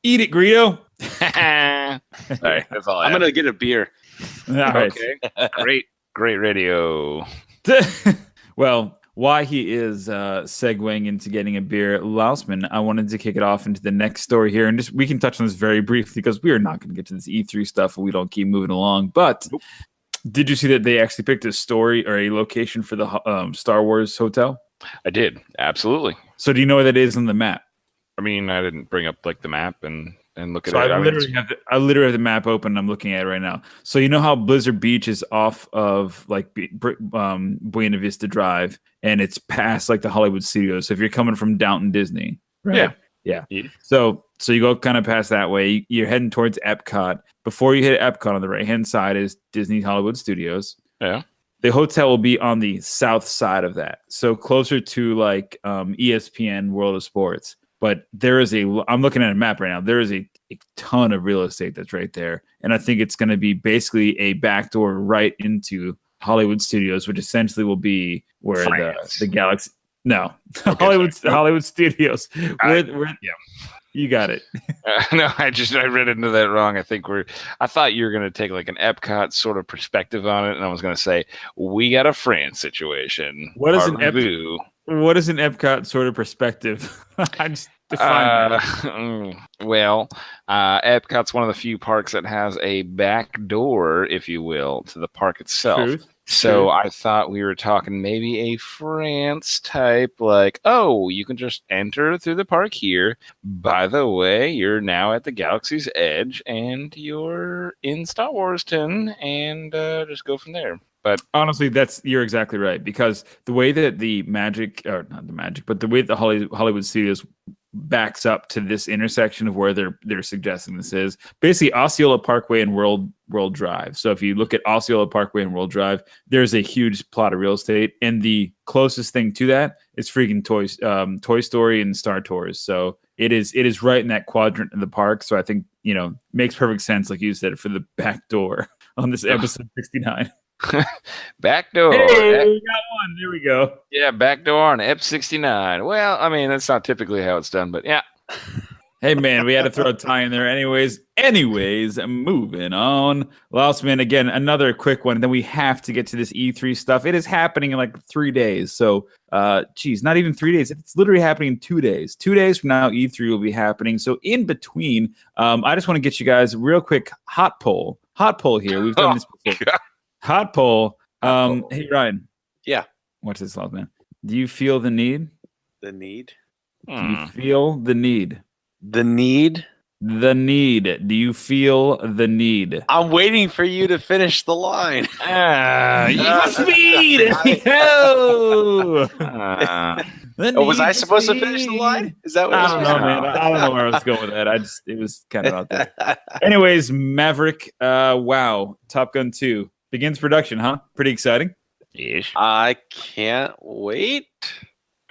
Eat it, Greedo. All right, that's all I'm going to get a beer. All right. Okay. Great radio. Well, while he is segueing into getting a beer, Lousman, I wanted to kick it off into the next story here, and we can touch on this very briefly because we are not going to get to this E3 stuff if we don't keep moving along. But did you see that they actually picked a story or a location for the Star Wars hotel? I did, absolutely. So do you know where that is on the map? I mean, I didn't bring up like the map and look at it. I literally have the map open. I'm looking at it right now. So you know how Blizzard Beach is off of like Buena Vista Drive, and it's past like the Hollywood Studios. So if you're coming from Downton Disney, right? Yeah. So you go kind of past that way. You're heading towards Epcot. Before you hit Epcot, on the right hand side is Disney Hollywood Studios. Yeah. The hotel will be on the south side of that, so closer to like ESPN World of Sports. but there is I'm looking at a map right now. There is a ton of real estate that's right there. And I think it's going to be basically a backdoor right into Hollywood Studios, which essentially will be where the Galaxy. No, okay, Hollywood Studios. You got it. No, I read into that wrong. I thought you were going to take like an Epcot sort of perspective on it, and I was going to say we got a France situation. What is an Epcot sort of perspective? I just define Epcot's one of the few parks that has a back door, if you will, to the park itself. Truth. So I thought we were talking maybe a France type, like, oh, you can just enter through the park here. By the way, you're now at the Galaxy's Edge, and you're in Star Wars 10, and just go from there. But honestly, you're exactly right, because the way that the way that the Hollywood Studios backs up to this intersection of where they're suggesting this is basically Osceola Parkway and World Drive. So if you look at Osceola Parkway and World Drive, there's a huge plot of real estate, and the closest thing to that is freaking Toy Story and Star Tours. So it is right in that quadrant of the park. So I think makes perfect sense, like you said, for the back door on this episode 69. Back door. Hey, we got one. There we go. Yeah, back door on Ep69. Well, I mean, that's not typically how it's done, but yeah. Hey, man, we had to throw a tie in there. Anyways, moving on. Last man, again, another quick one. Then we have to get to this E3 stuff. It is happening in like 3 days. So, not even 3 days. It's literally happening in 2 days. 2 days from now, E3 will be happening. So in between, I just want to get you guys real quick hot poll. Hot poll here. We've done this before. God. Hot poll. Hey, Ryan. Yeah. What's this, last man? Do you feel the need? The need? Do you feel the need? The need? The need. Do you feel the need? I'm waiting for you to finish the line. Speed! Was I supposed to finish the line? Is that what I don't know, man. I don't know where I was going with that. It was kind of out there. Anyways, Maverick. Wow. Top Gun 2 begins production, huh? Pretty exciting. Yes. I can't wait.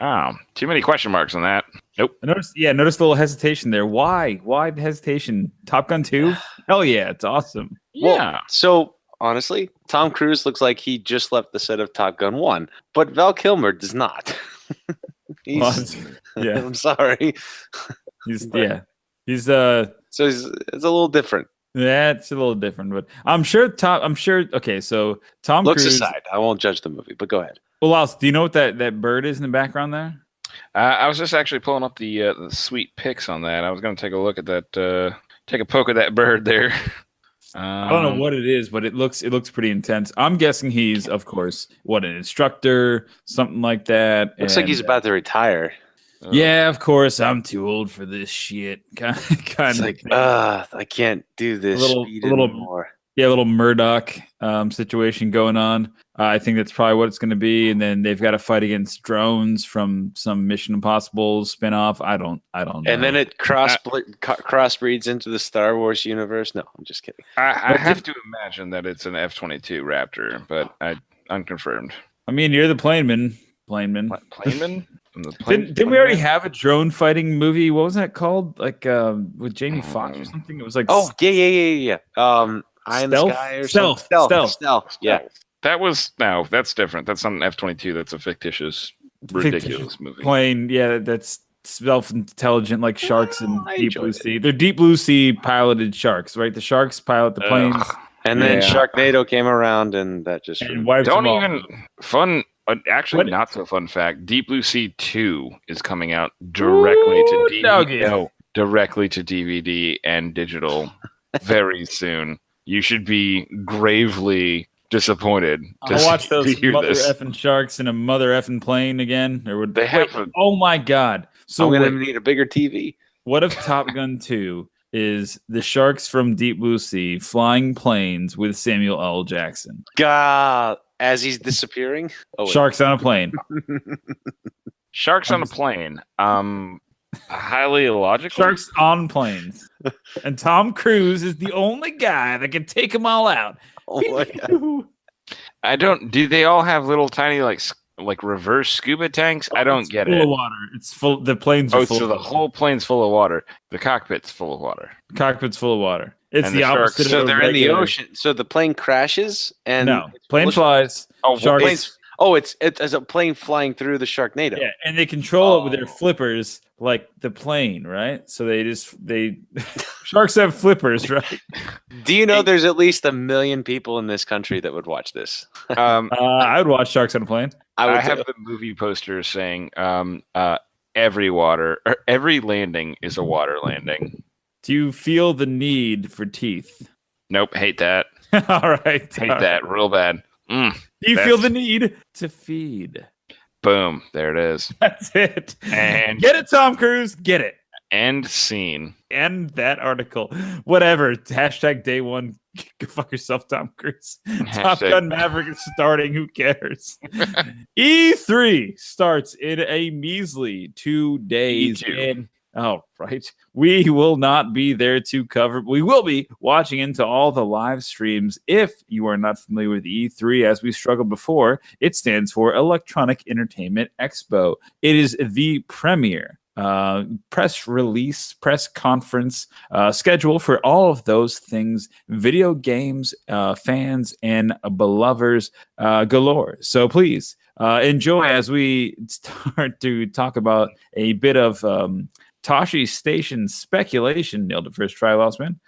Oh, too many question marks on that. Nope. Notice a little hesitation there. Why? Why the hesitation? Top Gun 2? Hell yeah, it's awesome. Yeah. Well, so honestly, Tom Cruise looks like he just left the set of Top Gun 1, but Val Kilmer does not. I'm sorry. So it's a little different. Yeah, it's a little different, but I'm sure. Okay, so Tom Looks Cruise. aside, I won't judge the movie, but go ahead. Well, Alice, do you know what that bird is in the background there? I was just actually pulling up the sweet pics on that. I was going to take a look at that, take a poke at that bird there. I don't know what it is, but it looks pretty intense. I'm guessing he's, of course, an instructor, something like that. Looks like he's about to retire. Yeah, of course. I'm too old for this shit. Kind of like, I can't do this anymore. Yeah, a little Murdoch situation going on. I think that's probably what it's going to be. And then they've got to fight against drones from some Mission Impossible spinoff. I don't know. And then it crossbreeds into the Star Wars universe. No, I'm just kidding. I have to imagine that it's an F-22 Raptor, but unconfirmed. I mean, you're the planeman. Planeman? Didn't we already have a drone fighting movie? What was that called? Like with Jamie Foxx or something? It was like yeah. Eye in the Sky or Stealth. Yeah. That's different. That's not an F-22. That's a fictitious, ridiculous movie. Plane, yeah, that's self-intelligent like sharks in Deep Blue Sea. They're Deep Blue Sea piloted sharks, right? The sharks pilot the planes. And then Sharknado came around, and that just wipes them off. Actually, not so fun fact. Deep Blue Sea 2 is coming out directly to DVD. Directly to DVD and digital very soon. You should be gravely disappointed to watch those mother this. effing sharks in a mother effing plane again. Or would they have? Oh my god! So I'm gonna need a bigger TV. What if Top Gun 2 is the sharks from Deep Blue Sea flying planes with Samuel L. Jackson? God, as he's disappearing. Sharks on a plane. Sharks on a plane. Highly illogical. Sharks on planes. And Tom Cruise is the only guy that can take them all out. Oh my God. Do they all have little tiny like like reverse scuba tanks? I don't get full it. of water. It's full. The planes are Oh, full. so the whole plane's full of water. The cockpit's full of water. Cockpit's full of water. It's And the the sharks- opposite. So of they're in the regular- ocean. So the plane crashes and No, plane Well, flies. Oh, Sharks. planes. Oh, it's as a plane flying through the Sharknado. Yeah, and they control it with their Oh. flippers, like the plane, right? So they sharks have flippers, right? Do you know there's at least 1 million people in this country that would watch this? I would watch sharks on a plane. I would I have too. the movie poster saying every landing is a water landing. Do you feel the need for teeth? Nope, hate that. All right. Hate that real bad. Do you feel the need to feed? Boom, there it is. That's it. And Get it, Tom Cruise. Get it. end scene. End that article. Whatever. Hashtag day one. Go fuck yourself, Tom Cruise. Top Hashtag- Gun Maverick is starting. Who cares? E3 starts in a measly 2 days. E2. In. Oh, right. We will not be there to cover. We will be watching into all the live streams. If you are not familiar with E3, as we struggled before, it stands for Electronic Entertainment Expo. It is the premier press release, press conference schedule for all of those things, video games, fans, and belovers galore. So please enjoy as we start to talk about a bit of Toshi Station speculation. Nailed it first try, Lost Man.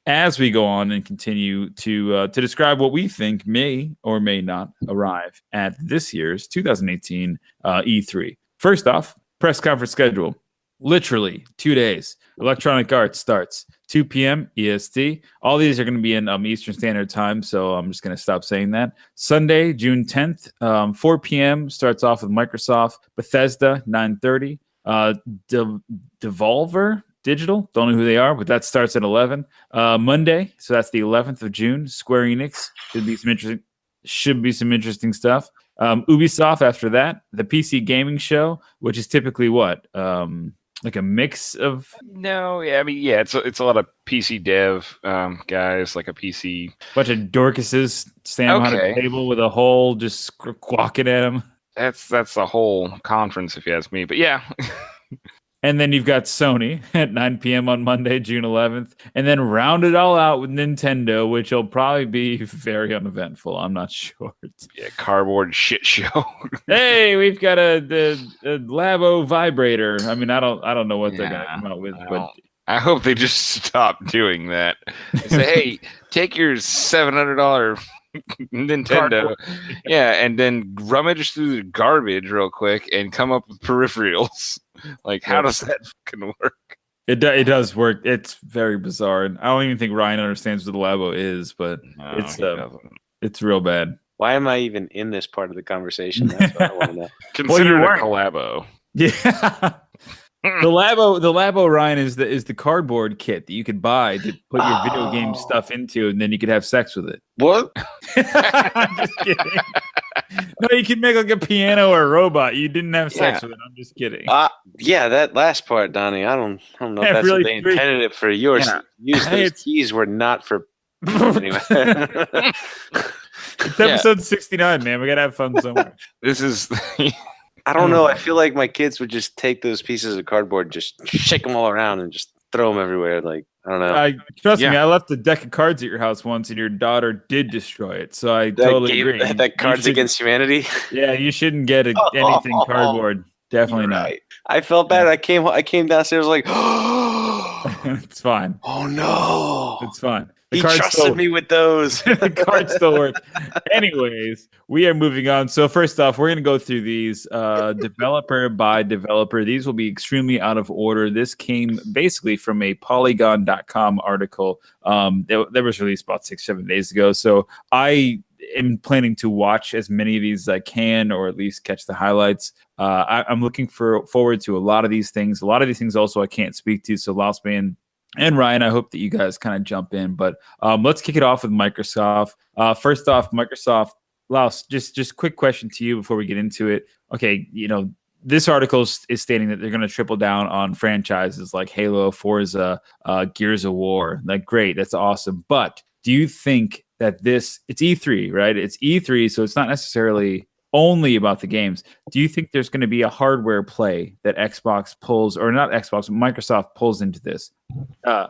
As we go on and continue to describe what we think may or may not arrive at this year's 2018 E3. First off, press conference schedule. Literally 2 days. Electronic Arts starts 2 p.m. EST. All these are going to be in Eastern Standard Time, so I'm just going to stop saying that. Sunday, June 10th, 4 p.m. starts off with Microsoft. Bethesda, 9:30. Devolver Digital, don't know who they are, but that starts at 11. Monday, so that's the 11th of June. Square Enix should be some interesting stuff. Ubisoft after that. The PC Gaming Show, which is typically what, like a mix of No, yeah, I mean, yeah, it's a lot of PC dev guys, like a PC. bunch of Dorcases standing behind Okay. a table with a hole just squawking at them. That's the whole conference, if you ask me. But yeah, And then you've got Sony at 9 p.m. on Monday, June 11th. And then round it all out with Nintendo, which will probably be very uneventful. I'm not sure. yeah, cardboard shit show. Hey, we've got a Labo vibrator. I mean, I don't know what they're going to come out with. But I hope they just stop doing that. They say, hey, take your $700 Nintendo, yeah, and then rummage through the garbage real quick and come up with peripherals. Like, how does that fucking work? It does work. It's very bizarre. And I don't even think Ryan understands what the Labo is, but No, it's he doesn't. it's real bad. Why am I even in this part of the conversation? That's what I want to know. Consider you it a weren't. collabo. Yeah. The Labo Ryan is the cardboard kit that you could buy to put your video game stuff into, and then you could have sex with it. What? I'm just kidding. No, you could make like a piano or a robot. You didn't have sex Yeah. with it. I'm just kidding. Yeah, that last part, Donnie. I don't know Yeah, if that's really what they free. intended it for. Yours, Yeah. Hey, those keys were not for. Anyway. It's episode 69, man. We gotta have fun somewhere. This is I don't know. I feel like my kids would just take those pieces of cardboard, just shake them all around, and just throw them everywhere. Like, I don't know. Trust me, Yeah. I left a deck of cards at your house once, and your daughter did destroy it. So I totally agree. That You Cards should- Against Humanity. Yeah, you shouldn't get anything cardboard. Definitely You're not. right. I felt bad. I came downstairs like, It's fine. oh no. It's fine. He cards trusted still- me with those. The cards still work. Anyways, we are moving on. So first off, we're going to go through these developer by developer. These will be extremely out of order. This came basically from a Polygon.com article that was released about 6-7 days ago. So I am planning to watch as many of these as I can, or at least catch the highlights. I'm looking forward to a lot of these things. A lot of these things also I can't speak to. So Lost Man and Ryan, I hope that you guys kind of jump in, but let's kick it off with Microsoft. First off, Microsoft, Laos, just quick question to you before we get into it. Okay, this article is stating that they're going to triple down on franchises like Halo, Forza, Gears of War. Like, great, that's awesome. But do you think that it's E3, right? It's E3, so it's not necessarily only about the games. Do you think there's going to be a hardware play that Xbox pulls, or not Xbox, Microsoft pulls into this,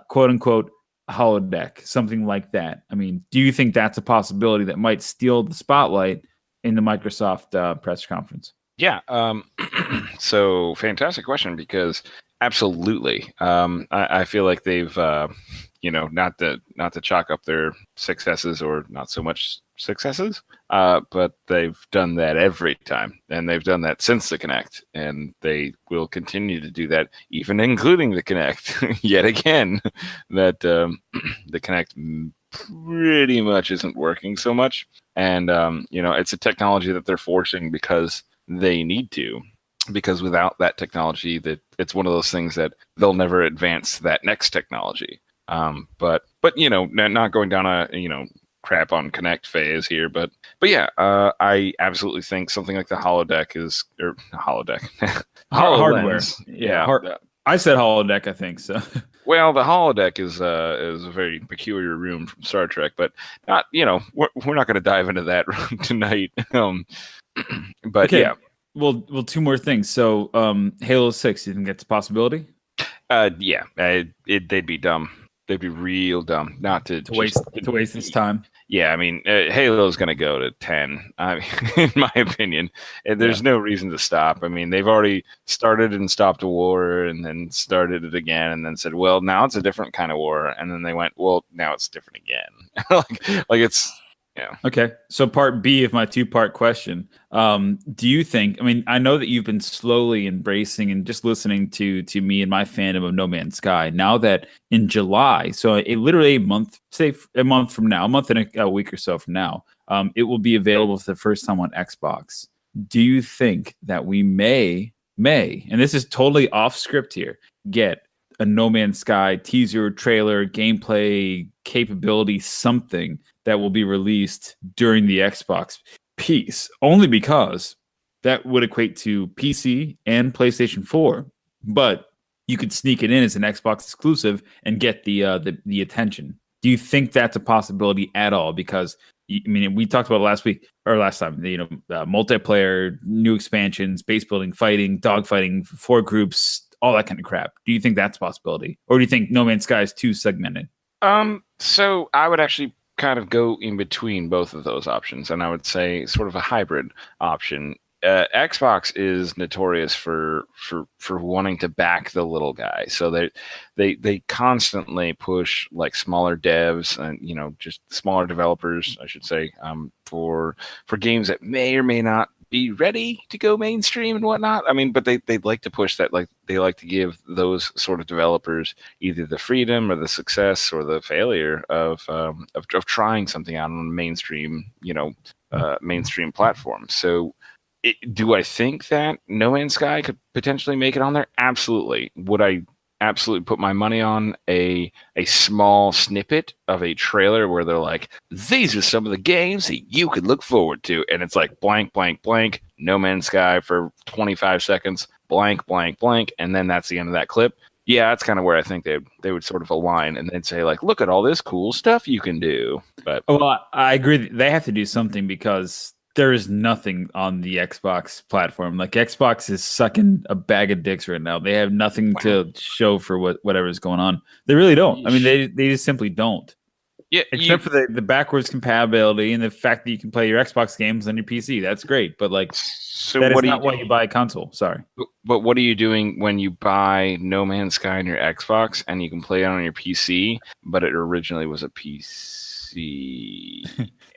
quote unquote, holodeck, something like that? I mean, do you think that's a possibility that might steal the spotlight in the Microsoft press conference? Yeah. So fantastic question, because absolutely. I feel like they've, not to chalk up their successes or not so much successes, but they've done that every time, and they've done that since the Kinect, and they will continue to do that, even including the Kinect. Yet again, that the Kinect pretty much isn't working so much, and it's a technology that they're forcing because they need to, because without that technology, that it's one of those things that they'll never advance that next technology. But not going down a crap on Kinect phase here, but yeah, I absolutely think something like the holodeck holodeck hardware. Yeah, I said holodeck, I think so. Well, the holodeck is a very peculiar room from Star Trek, but not we're not going to dive into that tonight. But okay. Yeah. Well, two more things. So, Halo 6, you think that's a possibility? Yeah, they'd be dumb. They'd be real dumb not to waste this time. Yeah, I mean, Halo's going to go to 10, in my opinion. And there's no reason to stop. I mean, they've already started and stopped a war, and then started it again, and then said, well, now it's a different kind of war. And then they went, well, now it's different again. like it's... Yeah. Okay. So part B of my 2-part question. Do you think, I mean, I know that you've been slowly embracing and just listening to me and my fandom of No Man's Sky. Now that in July, so literally a month from now, a month and a week or so from now, it will be available for the first time on Xbox. Do you think that we may, and this is totally off script here, get a No Man's Sky teaser, trailer, gameplay capability, something that will be released during the Xbox piece, only because that would equate to PC and PlayStation 4, but you could sneak it in as an Xbox exclusive and get the attention. Do you think that's a possibility at all? Because I mean, we talked about last time, multiplayer, new expansions, base building, fighting, dogfighting, 4 groups, all that kind of crap. Do you think that's a possibility? Or do you think No Man's Sky is too segmented? So I would actually kind of go in between both of those options, and I would say sort of a hybrid option. Xbox is notorious for wanting to back the little guy, so they constantly push like smaller devs and just smaller developers, I should say, for games that may or may not be ready to go mainstream and whatnot. I mean, but they'd like to push that, like they like to give those sort of developers either the freedom or the success or the failure of trying something out on a mainstream mainstream platform. So do I think that No Man's Sky could potentially make it on there? Absolutely. Would I absolutely put my money on a small snippet of a trailer where they're like, these are some of the games that you could look forward to, and it's like blank, blank, blank, No Man's Sky for 25 seconds, blank, blank, blank, and then that's the end of that clip? Yeah, that's kind of where I think they would sort of align and then say, like, look at all this cool stuff you can do. But I agree. They have to do something because there is nothing on the Xbox platform. Like, Xbox is sucking a bag of dicks right now. They have nothing to show for whatever is going on. They really don't. I mean, they just simply don't. Yeah, except for the backwards compatibility and the fact that you can play your Xbox games on your PC. That's great, but like, so that is not why you buy a console. Sorry. But what are you doing when you buy No Man's Sky on your Xbox and you can play it on your PC, but it originally was a PC?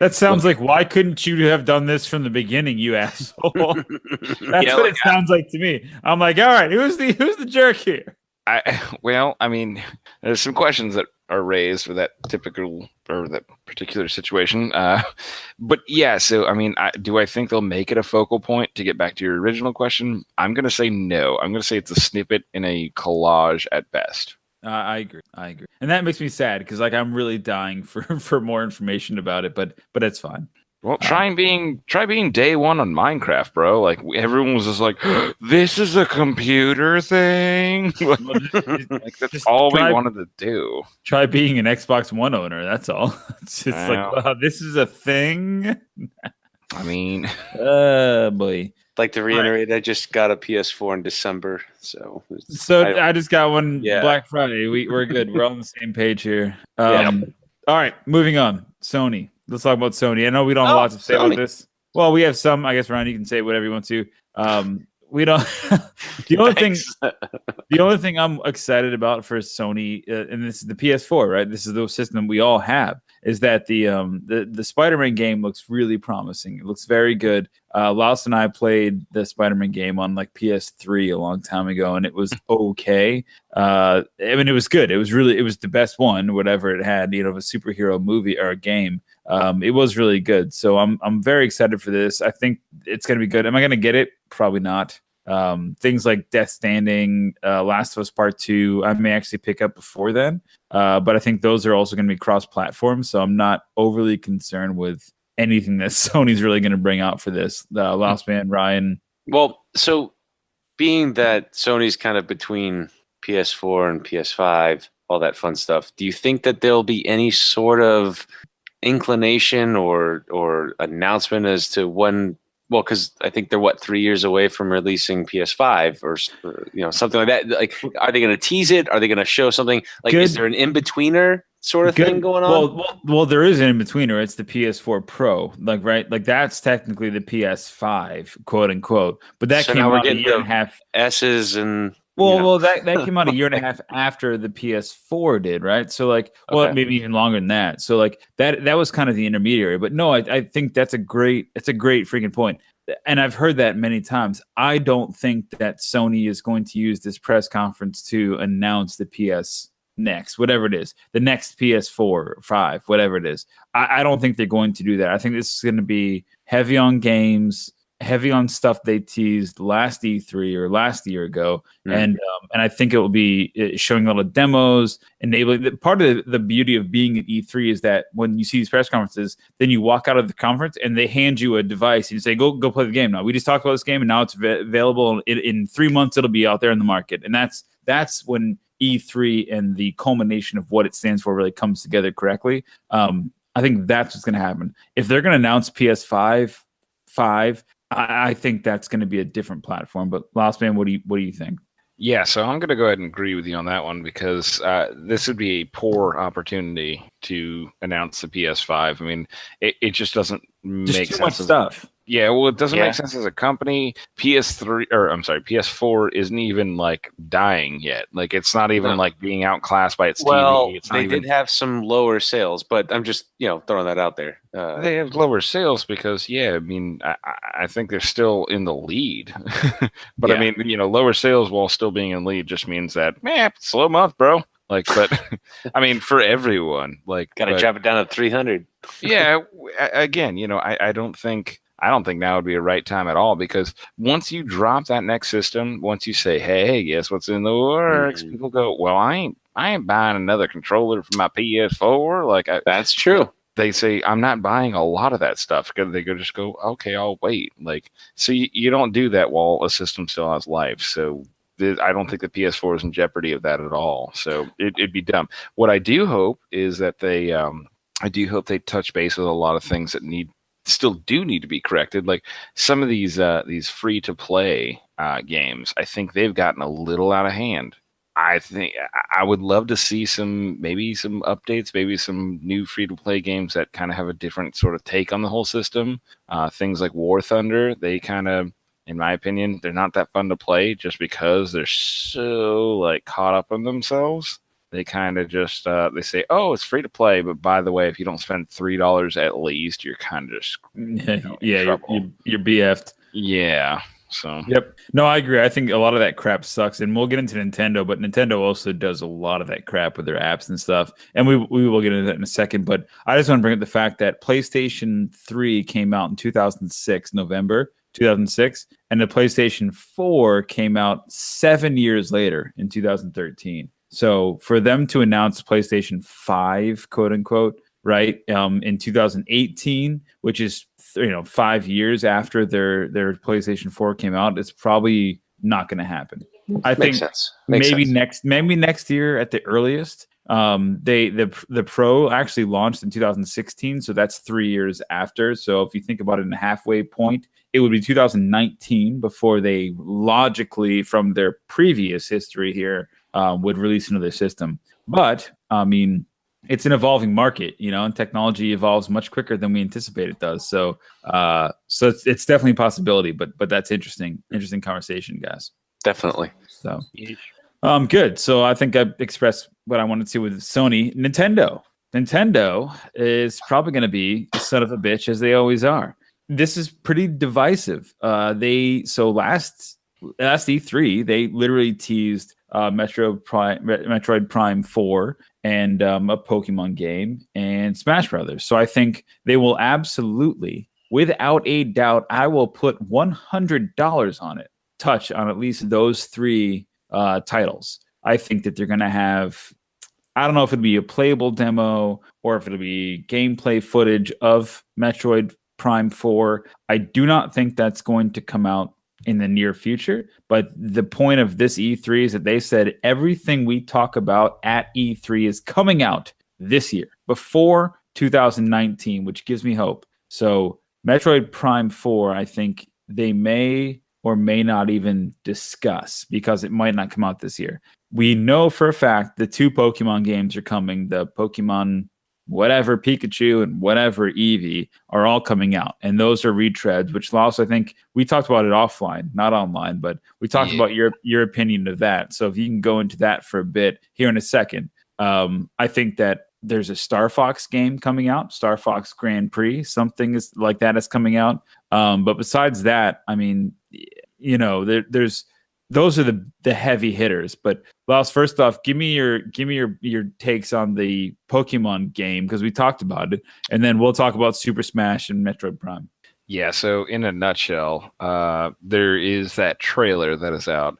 That sounds like, why couldn't you have done this from the beginning, you asshole? That's what it sounds like to me. I'm like, all right, who's the jerk here? I mean, there's some questions that are raised for that particular situation. But yeah, so I mean, do I think they'll make it a focal point? To get back to your original question, I'm going to say no. I'm going to say it's a snippet in a collage at best. I agree. And that makes me sad because like I'm really dying for more information about it, but it's fine. Well, try being day one on Minecraft, bro. Like, everyone was just like, this is a computer thing. That's all we wanted to do. Try being an Xbox One owner. That's all. It's just like, wow, this is a thing. I mean, boy. Like to reiterate, I just got a PS4 in December, so I just got one Yeah. Black Friday. We're good. We're on the same page here. Yeah. All right, moving on. Sony. Let's talk about Sony. I know we don't have a lot to say about Sony. this. Well, we have some. I guess Ryan, you can say whatever you want to. We don't. The only thing I'm excited about for Sony, and this is the PS4, right? This is the system we all have. Is that the Spider-Man game looks really promising? It looks very good. Laos and I played the Spider-Man game on like PS3 a long time ago, and it was okay. I mean, it was good. It was the best one, whatever it had, of a superhero movie or a game. It was really good. So I'm very excited for this. I think it's gonna be good. Am I gonna get it? Probably not. Things like Death Stranding, Last of Us Part 2, I may actually pick up before then. But I think those are also going to be cross-platform, so I'm not overly concerned with anything that Sony's really going to bring out for this. Last Man, Ryan. Well, so being that Sony's kind of between PS4 and PS5, all that fun stuff, do you think that there'll be any sort of inclination or announcement as to when? Well, because I think they're 3 years away from releasing PS5 or something like that. Like, are they going to tease it? Are they going to show something? Like, is there an in-betweener sort of thing going on? Well, there is an in-betweener. It's the PS4 Pro, like, right? Like, that's technically the PS5, quote unquote. But that came out a year and a half. S's and well, that came out a year and a half after the PS4 did, right? So like, maybe even longer than that. So like that was kind of the intermediary. But no, I think it's a great freaking point. And I've heard that many times. I don't think that Sony is going to use this press conference to announce the PS next, whatever it is, the next PS4 or 5, whatever it is. I don't think they're going to do that. I think this is going to be heavy on games, heavy on stuff they teased last E3 or last year ago, and I think it will be showing a lot of demos, enabling. Part of the beauty of being at E3 is that when you see these press conferences, then you walk out of the conference and they hand you a device and you say, "Go play the game now." We just talked about this game and now it's available. In 3 months, it'll be out there in the market, and that's when E3 and the culmination of what it stands for really comes together correctly. I think that's what's going to happen if they're going to announce PS5. I think that's going to be a different platform. But Last Man, what do you think? Yeah, so I'm going to go ahead and agree with you on that one because this would be a poor opportunity to announce the PS5. I mean, it just doesn't make sense. Too much stuff. Yeah, well, it doesn't make sense as a company. PS4 isn't even like dying yet. Like it's not even like being outclassed by its TV. It's they did have some lower sales, but I'm just throwing that out there. They have lower sales because I mean, I think they're still in the lead. But I mean, lower sales while still being in lead just means that slow month, bro. Like, but I mean, for everyone, like, gotta drop it down to 300. Yeah, again, I don't think now would be a right time at all because once you drop that next system, once you say, "Hey, guess what's in the works?" People go, "Well, I ain't buying another controller for my PS4." Like that's true. They say, "I'm not buying a lot of that stuff," because they just go, "Okay, I'll wait." Like, so you don't do that while a system still has life. So I don't think the PS4 is in jeopardy of that at all. So it'd be dumb. What I do hope is that they touch base with a lot of things that still do need to be corrected. Like some of these free to play games, I think they've gotten a little out of hand. I think I would love to see maybe some updates, maybe some new free to play games that kind of have a different sort of take on the whole system. Things like War Thunder, they kind of, in my opinion, they're not that fun to play just because they're so like caught up in themselves. They kind of just they say, "Oh, it's free to play," but by the way, if you don't spend $3 at least, you're kind of just you're BF'd. Yeah. So yep. No, I agree. I think a lot of that crap sucks, and we'll get into Nintendo, but Nintendo also does a lot of that crap with their apps and stuff, and we will get into that in a second. But I just want to bring up the fact that PlayStation 3 came out in 2006, November 2006, and the PlayStation 4 came out 7 years later in 2013. So for them to announce PlayStation 5, quote unquote, right, in 2018, which is 5 years after their PlayStation 4 came out, it's probably not going to happen. I think sense. Maybe next year at the earliest. The Pro actually launched in 2016, so that's 3 years after. So if you think about it in a halfway point, it would be 2019 before they logically, from their previous history here, would release another system. But I mean, it's an evolving market, and technology evolves much quicker than we anticipate it does. So it's definitely a possibility. But that's interesting conversation, guys. Definitely. So. Good. So I think I expressed what I wanted to with Sony. Nintendo is probably going to be a son of a bitch, as they always are. This is pretty divisive. Last E3, they literally teased Metroid Prime 4 and a Pokemon game and Smash Brothers. So I think they will absolutely, without a doubt, I will put $100 on it, touch on at least those three titles. I think that they're going to have, I don't know if it'll be a playable demo or if it'll be gameplay footage of Metroid Prime 4. I do not think that's going to come out in the near future, but the point of this E3 is that they said everything we talk about at E3 is coming out this year, before 2019, which gives me hope. So Metroid Prime 4, I think they may or may not even discuss because it might not come out this year. We know for a fact the 2 Pokemon games are coming. The Pokemon whatever Pikachu and whatever Eevee are all coming out. And those are retreads, which also, I think we talked about it offline, not online, but we talked about your opinion of that. So if you can go into that for a bit here in a second. I think that there's a Star Fox game coming out, Star Fox Grand Prix, something is like that is coming out. But besides that, I mean, there's those are the heavy hitters. But Laos, first off, give me your takes on the Pokemon game, because we talked about it, and then we'll talk about Super Smash and Metroid Prime. Yeah, so in a nutshell, there is that trailer that is out.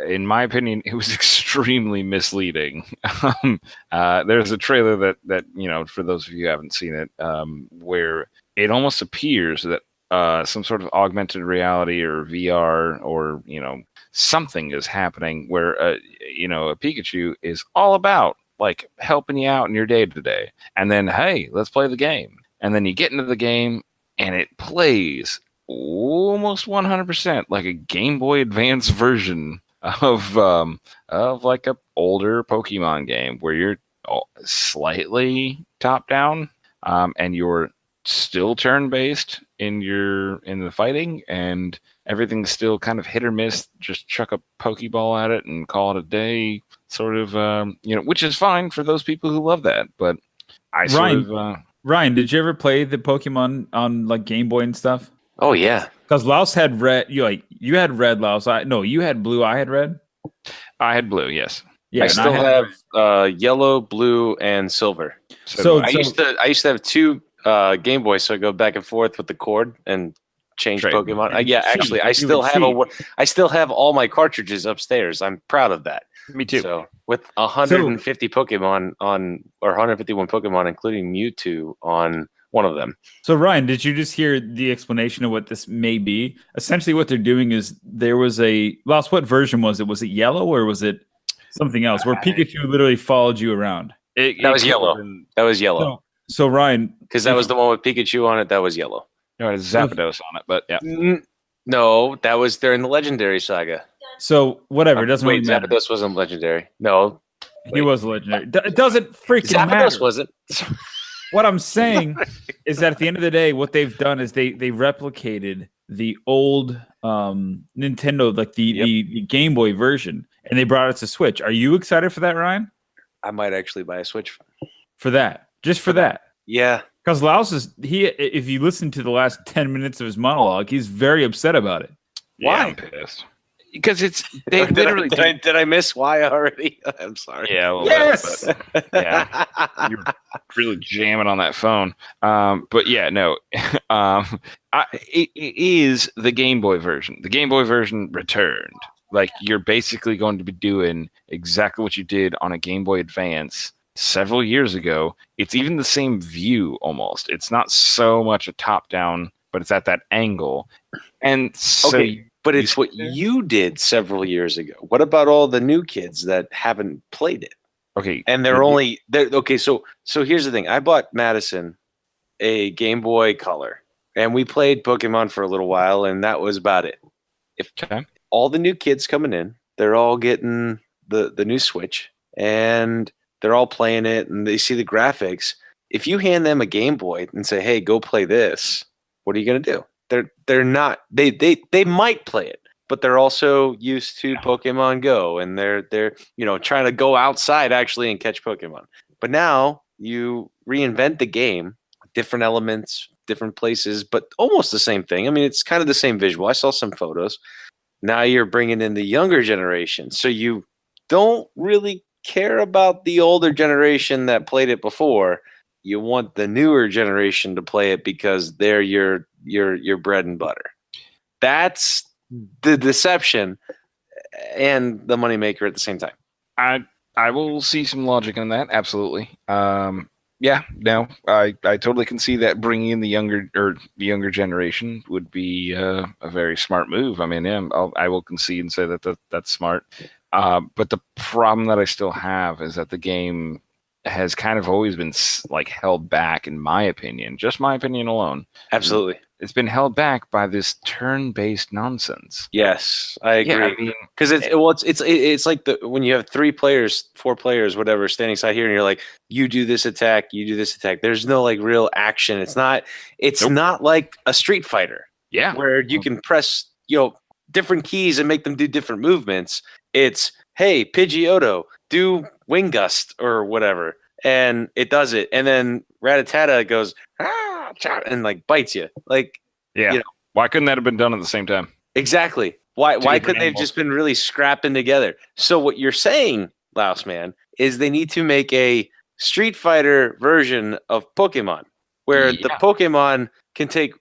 In my opinion, it was extremely misleading. There's a trailer that for those of you who haven't seen it, where it almost appears that some sort of augmented reality or VR or something is happening where a Pikachu is all about like helping you out in your day to day, and then hey, let's play the game, and then you get into the game and it plays almost 100% like a Game Boy Advance version of like a older Pokemon game where you're slightly top down, and you're still turn based in the fighting, and everything's still kind of hit or miss. Just chuck a Pokeball at it and call it a day, sort of. Which is fine for those people who love that. But Ryan, did you ever play the Pokemon on like Game Boy and stuff? Oh yeah, because Laos had red. You had red, Laos. You had blue. I had red. I had blue. Yes. Yeah, I still have yellow, blue, and silver. So I used to have 2 Game Boys, so I go back and forth with the cord and change Pokemon. Actually, I still have all my cartridges upstairs. I'm proud of that. Me too. So with 150 Pokemon or 151 Pokemon, including Mewtwo on one of them. So Ryan, did you just hear the explanation of what this may be? Essentially, what they're doing is there was Lost. What version was it? Was it yellow or was it something else? Where Pikachu literally followed you around. That was yellow. That was yellow. So Ryan, because that was the one with Pikachu on it. That was yellow. No, it has Zapdos on it, but yeah. No, that was during the Legendary Saga. So whatever, it doesn't really matter. Zapdos wasn't legendary. No, he was legendary. It doesn't freaking matter. Zapdos wasn't. What I'm saying is that at the end of the day, what they've done is they replicated the old Nintendo, like the Game Boy version, and they brought it to Switch. Are you excited for that, Ryan? I might actually buy a Switch for that. Just for that. Yeah. Because Laos if you listen to the last 10 minutes of his monologue, he's very upset about it. Why? Yeah, I'm pissed. Because they literally did I miss why already? I'm sorry. Yeah. Yes. Bit, yeah. You're really jamming on that phone. But yeah, no. It is the Game Boy version. The Game Boy version returned. Like you're basically going to be doing exactly what you did on a Game Boy Advance several years ago. It's even the same view almost. It's not so much a top down, but it's at that angle. And so but it's what you did several years ago. What about all the new kids that haven't played it? Okay. And they're okay. So here's the thing. I bought Madison a Game Boy Color, and we played Pokemon for a little while, and that was about it. If all the new kids coming in, they're all getting the new Switch, and they're all playing it, and they see the graphics. If you hand them a Game Boy and say, "Hey, go play this," what are you gonna do? They're not. They might play it, but they're also used to Pokemon Go, and they're trying to go outside actually and catch Pokemon. But now you reinvent the game, different elements, different places, but almost the same thing. I mean, it's kind of the same visual. I saw some photos. Now you're bringing in the younger generation, so you don't really care about the older generation that played it before. You want the newer generation to play it because they're your bread and butter. That's the deception and the moneymaker at the same time. I will see some logic in that. Absolutely. Yeah, no, I totally can see that bringing in the younger generation would be a very smart move. I mean, yeah, I will concede and say that's smart. But the problem that I still have is that the game has kind of always been like held back, in my opinion, just my opinion alone. Absolutely. It's been held back by this turn-based nonsense. Yes, I agree. Yeah, I mean, because it's like when you have 3 players, 4 players, whatever, standing side here, and you're like, you do this attack, you do this attack. There's no like real action. It's not like a Street Fighter. Yeah, where you can press different keys and make them do different movements. It's, hey, Pidgeotto, do Wing Gust or whatever, and it does it, and then Rattata goes and like bites you. Like, yeah. Why couldn't that have been done at the same time? Exactly. Why couldn't they have just been really scrapping together? So what you're saying, Louse Man, is they need to make a Street Fighter version of Pokemon, where the Pokemon can take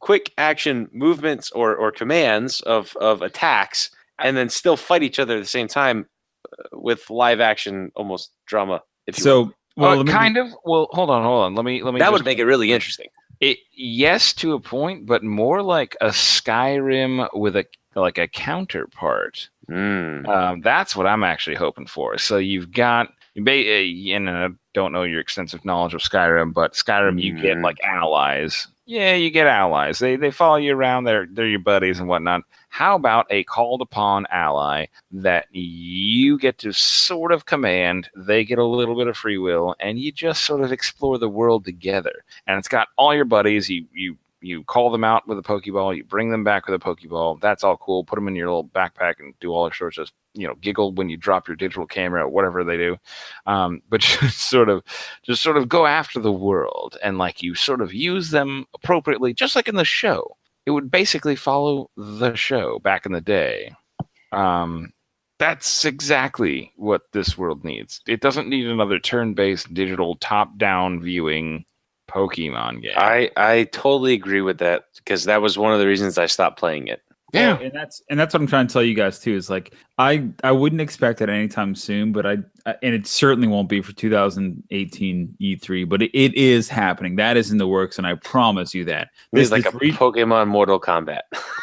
quick action movements or commands of attacks and then still fight each other at the same time with live action almost drama. If you will. Well, hold on. Let me. That would make it really interesting. Yes, to a point, but more like a Skyrim with a counterpart. That's what I'm actually hoping for. So you've got, and I don't know your extensive knowledge of Skyrim, but Skyrim you get like allies. Yeah, you get allies. They follow you around. They're your buddies and whatnot. How about a called upon ally that you get to sort of command? They get a little bit of free will, and you just sort of explore the world together. And it's got all your buddies. You call them out with a Pokeball. You bring them back with a Pokeball. That's all cool. Put them in your little backpack and do all sorts of, giggle when you drop your digital camera, whatever they do. But just sort of go after the world, and like you sort of use them appropriately, just like in the show. It would basically follow the show back in the day. That's exactly what this world needs. It doesn't need another turn-based digital top-down viewing Pokemon game. I totally agree with that, because that was one of the reasons I stopped playing it. Yeah, and that's what I'm trying to tell you guys too. Is like I wouldn't expect it anytime soon, but and it certainly won't be for 2018 E3. But it is happening. That is in the works, and I promise you that. This is like Pokemon Mortal Kombat.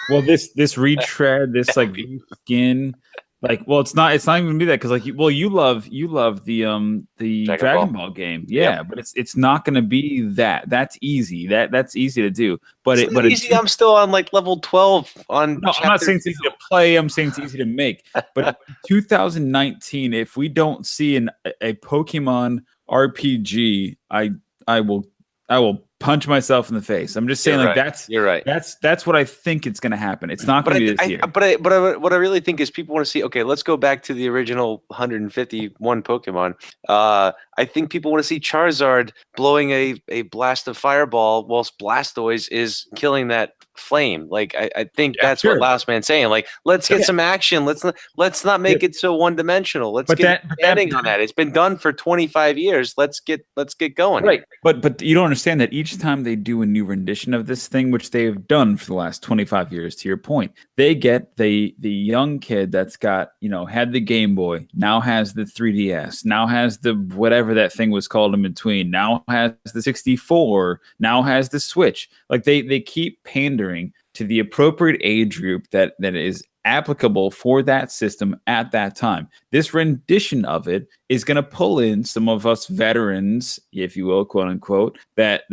Well, this retread, this like skin. Like, well, it's not even gonna be that, because you love the Dragon Ball game, yeah, but it's not gonna be that. That's easy. That's easy to do, but easy. I'm still on like level 12 on. No, I'm not saying it's easy to play. I'm saying it's easy to make. But 2019, if we don't see a Pokemon RPG, I will punch myself in the face. I'm just saying, you're right. That's what I think it's going to happen. It's not going to be this year. But what I really think is people want to see. Okay, let's go back to the original 151 Pokemon. I think people want to see Charizard blowing a blast of fireball whilst Blastoise is killing that flame. Like I think that's what Last Man's saying. Like, let's get some action. Let's not make it so one dimensional. Let's get adding on that. It's been done for 25 years. Let's get going. Right. But you don't understand that each time they do a new rendition of this thing, which they've done for the last 25 years, to your point, they get the young kid that's got, had the Game Boy, now has the 3DS, now has the whatever that thing was called in between, now has the 64, now has the Switch. Like they keep pandering to the appropriate age group that is applicable for that system at that time. This rendition of it is going to pull in some of us veterans, if you will, quote unquote, that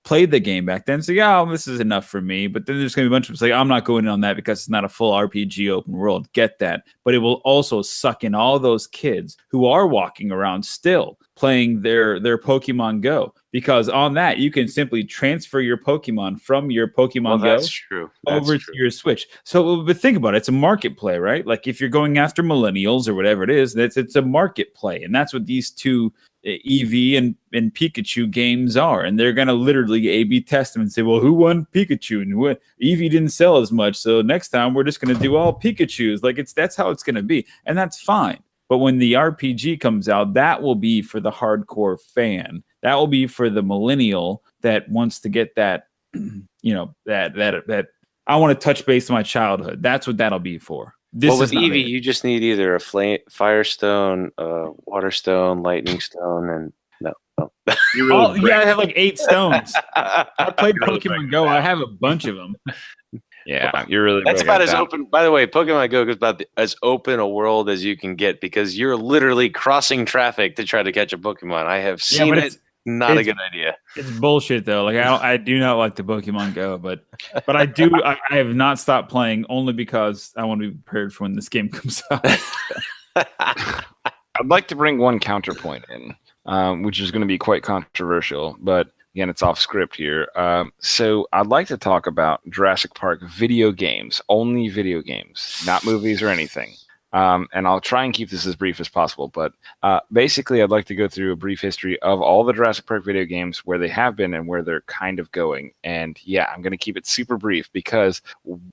played the game back then. So yeah, this is enough for me. But then there's going to be a bunch of us like, I'm not going in on that because it's not a full RPG open world. Get that. But it will also suck in all those kids who are walking around still playing their Pokemon Go, because on that you can simply transfer your Pokemon from your Pokemon Go over to your Switch. So, but think about it, it's a market play, right? Like if you're going after millennials or whatever it is, it's a market play, and that's what these two Eevee and Pikachu games are. And they're gonna literally A/B test them and say, well, who won Pikachu? And Eevee didn't sell as much, so next time we're just gonna do all Pikachus. Like that's how it's gonna be, and that's fine. But when the RPG comes out, that will be for the hardcore fan. That will be for the millennial that wants to get that, that I want to touch base on my childhood. That's what that'll be for. With Eevee, you just need either a Firestone, Waterstone, Lightning Stone, and no. You gotta have like 8 stones. I played Pokemon Go. I have a bunch of them. Yeah, you're really. That's about as open. By the way, Pokemon Go is about as open a world as you can get, because you're literally crossing traffic to try to catch a Pokemon. I have seen it. Not a good idea. It's bullshit though. Like I do not like the Pokemon Go, but I do. I have not stopped playing only because I want to be prepared for when this game comes out. I'd like to bring one counterpoint in, which is going to be quite controversial, but again, it's off script here. So I'd like to talk about Jurassic Park video games, only video games, not movies or anything. And I'll try and keep this as brief as possible. But basically, I'd like to go through a brief history of all the Jurassic Park video games, where they have been and where they're kind of going. And yeah, I'm going to keep it super brief because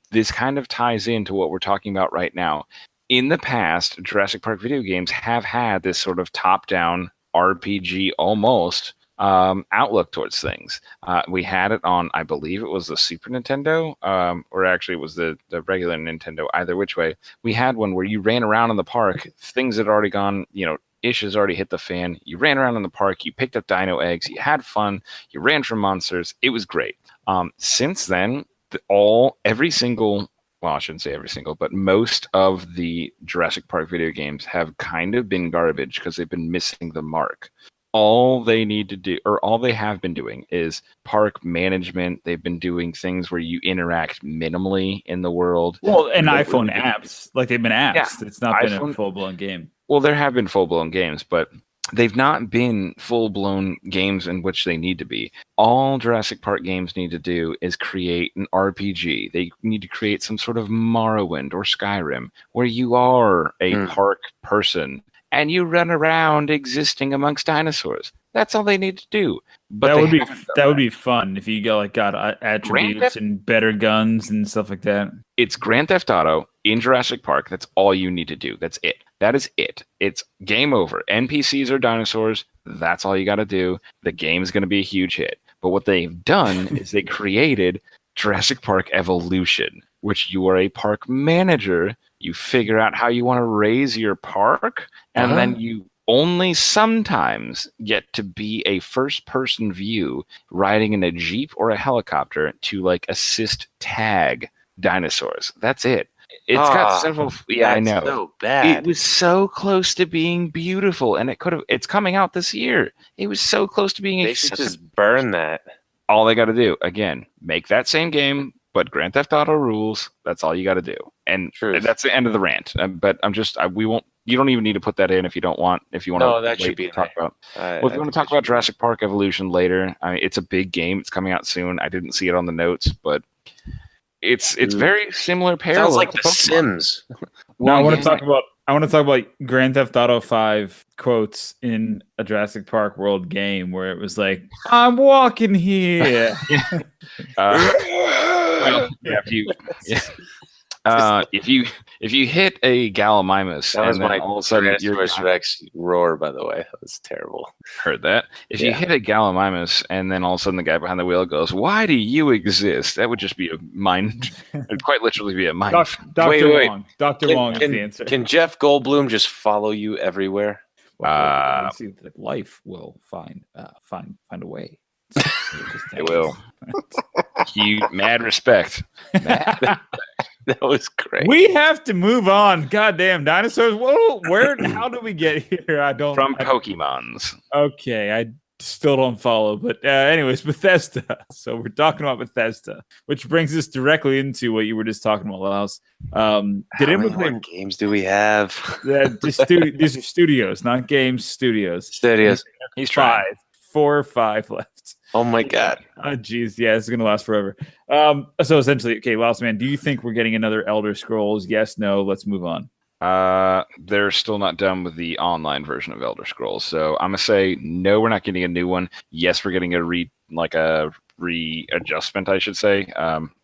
this kind of ties into what we're talking about right now. In the past, Jurassic Park video games have had this sort of top-down RPG almost outlook towards things. We had it on, I believe it was the Super Nintendo, or actually it was the regular Nintendo, either which way. We had one where you ran around in the park, things had already gone, issues already hit the fan. You ran around in the park, you picked up dino eggs, you had fun, you ran from monsters. It was great. Since then, every single, well, I shouldn't say every single, but most of the Jurassic Park video games have kind of been garbage because they've been missing the mark. All they need to do, or all they have been doing, is park management. They've been doing things where you interact minimally in the world. Well, and iPhone apps, like they've been apps. Yeah, it's not been a full-blown game. Well, there have been full-blown games, but they've not been full-blown games in which they need to be. All Jurassic Park games need to do is create an RPG. They need to create some sort of Morrowind or Skyrim, where you are a park person and you run around existing amongst dinosaurs. That's all they need to do. But that would be fun if you got attributes and better guns and stuff like that. It's Grand Theft Auto in Jurassic Park. That's all you need to do. That's it. That is it. It's game over. NPCs are dinosaurs. That's all you got to do. The game is going to be a huge hit. But what they've done is they created Jurassic Park Evolution, which you are a park manager. You figure out how you want to raise your park, and then you only sometimes get to be a first-person view riding in a Jeep or a helicopter to assist tag dinosaurs. That's it. It's got several. Yeah, I know. So bad. It was so close to being beautiful, and it's coming out this year. It was so close to being. They should just burn that. All they got to do, again, make that same game, but Grand Theft Auto rules. That's all you got to do, and that's the end of the rant. But we won't. You don't even need to put that in if you don't want. If you want to, that should be talk about. If you want to talk about Jurassic Park Evolution later, I mean, it's a big game. It's coming out soon. I didn't see it on the notes, but it's very similar. Sounds like The Sims. Now I want to talk about Grand Theft Auto 5 quotes in a Jurassic Park World game where it was like, "I'm walking here." If you hit a Gallimimus, that was and my all of a sudden Tyrannosaurus Rex roar. By the way, that was terrible. Heard that? If you hit a Gallimimus, and then all of a sudden the guy behind the wheel goes, "Why do you exist?" That would just be a mind. It'd quite literally be a mind. Dr. Wong. Dr. Wong is the answer. Can Jeff Goldblum just follow you everywhere? See, life will find a way. It will. Mad respect. That was great. We have to move on. Goddamn dinosaurs. Whoa, how do we get here? From Pokemons. Okay, I still don't follow. But anyways, Bethesda. So we're talking about Bethesda, which brings us directly into what you were just talking about, Laos. Did How anyone many play? more games do we have? These are studios, not games. Studios. Studios. He's trying. 4 or 5 left. Oh my god. Oh, geez. Yeah, it's going to last forever. So essentially, okay, Laos, man, do you think we're getting another Elder Scrolls? Yes, no, let's move on. They're still not done with the online version of Elder Scrolls, so I'm gonna say no. We're not getting a new one. Yes, we're getting a readjustment, I should say,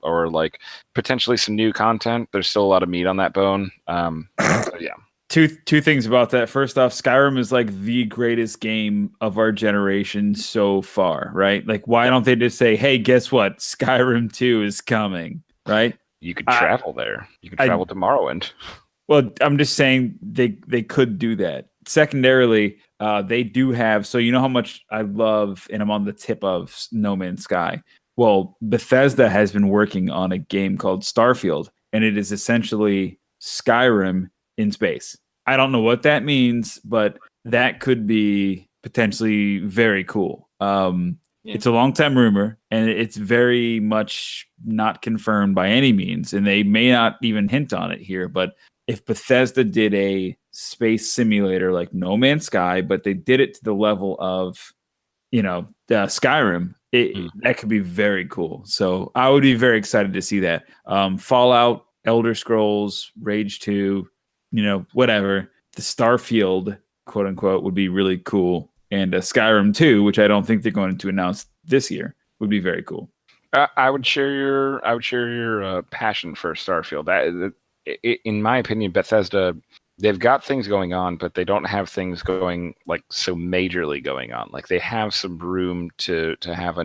or like potentially some new content. There's still a lot of meat on that bone. So yeah. Two things about that. First off, Skyrim is like the greatest game of our generation so far, right? Like, why don't they just say, "Hey, guess what? Skyrim 2 is coming," right? You could travel there. You could travel to Morrowind. Well, I'm just saying they could do that. Secondarily, they do have. So you know how much I love, and I'm on the tip of No Man's Sky. Well, Bethesda has been working on a game called Starfield, and it is essentially Skyrim in space. I don't know what that means, but that could be potentially very cool. It's a long time rumor, and it's very much not confirmed by any means, and they may not even hint on it here, but if Bethesda did a space simulator like No Man's Sky, but they did it to the level of, Skyrim, that could be very cool. So I would be very excited to see that. Fallout, Elder Scrolls, Rage 2, whatever. The Starfield, quote unquote, would be really cool. And Skyrim 2, which I don't think they're going to announce this year, would be very cool. I would share your passion for Starfield. In my opinion, Bethesda, they've got things going on, but they don't have things going like so majorly going on. Like they have some room to have a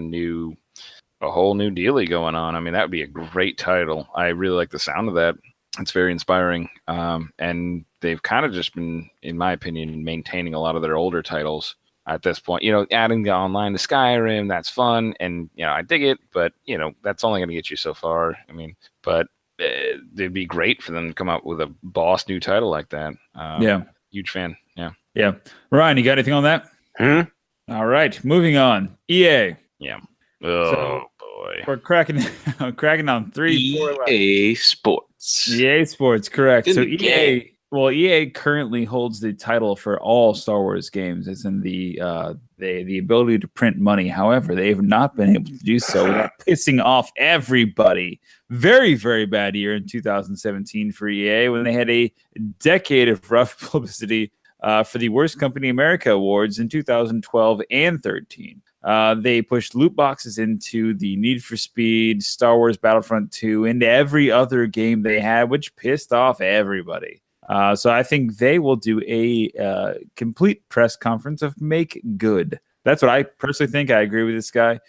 whole new dealie going on. I mean, that would be a great title. I really like the sound of that. It's very inspiring. And they've kind of just been, in my opinion, maintaining a lot of their older titles at this point. Adding the online to Skyrim, that's fun. And, I dig it, but, that's only going to get you so far. I mean, but it'd be great for them to come out with a boss new title like that. Huge fan. Yeah. Ryan, you got anything on that? All right, moving on. EA. Yeah. Boy, we're cracking on 3, 4 left. EA Sports. EA Sports, correct. In so the game. EA currently holds the title for all Star Wars games, as in the ability to print money. However, they have not been able to do so without pissing off everybody. Very, very bad year in 2017 for EA, when they had a decade of rough publicity for the Worst Company in America awards in 2012 and 13. They pushed loot boxes into the Need for Speed, Star Wars Battlefront 2, into every other game they had, which pissed off everybody. So I think they will do a complete press conference of make good. That's what I personally think. I agree with this guy.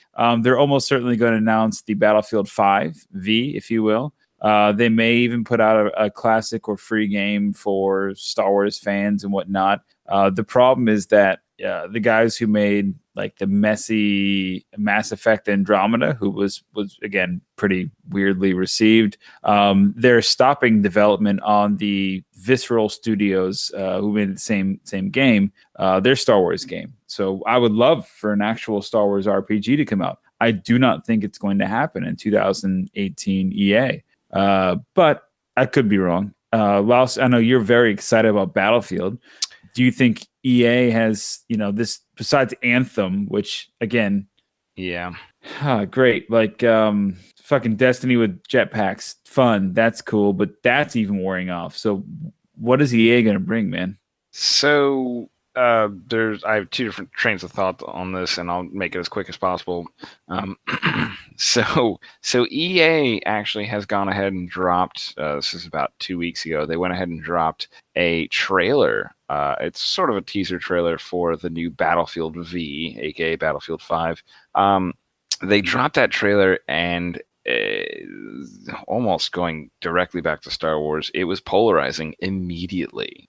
They're almost certainly going to announce the Battlefield 5 V, if you will. They may even put out a classic or free game for Star Wars fans and whatnot. The problem is that the guys who made like the messy Mass Effect Andromeda, who was again pretty weirdly received, they're stopping development on the Visceral Studios, who made the same game, their Star Wars game. So I would love for an actual Star Wars RPG to come out. I do not think it's going to happen in 2018 EA, but I could be wrong. Laos, I know you're very excited about Battlefield. Do you think EA has, this besides Anthem, which again, great, like fucking Destiny with jetpacks, fun, that's cool, but that's even wearing off. So what is EA going to bring, man? So I have two different trains of thought on this, and I'll make it as quick as possible. So EA actually has gone ahead and dropped, this is about 2 weeks ago, they went ahead and dropped a trailer. It's sort of a teaser trailer for the new Battlefield V, aka Battlefield 5. They dropped that trailer, and almost going directly back to Star Wars, it was polarizing immediately.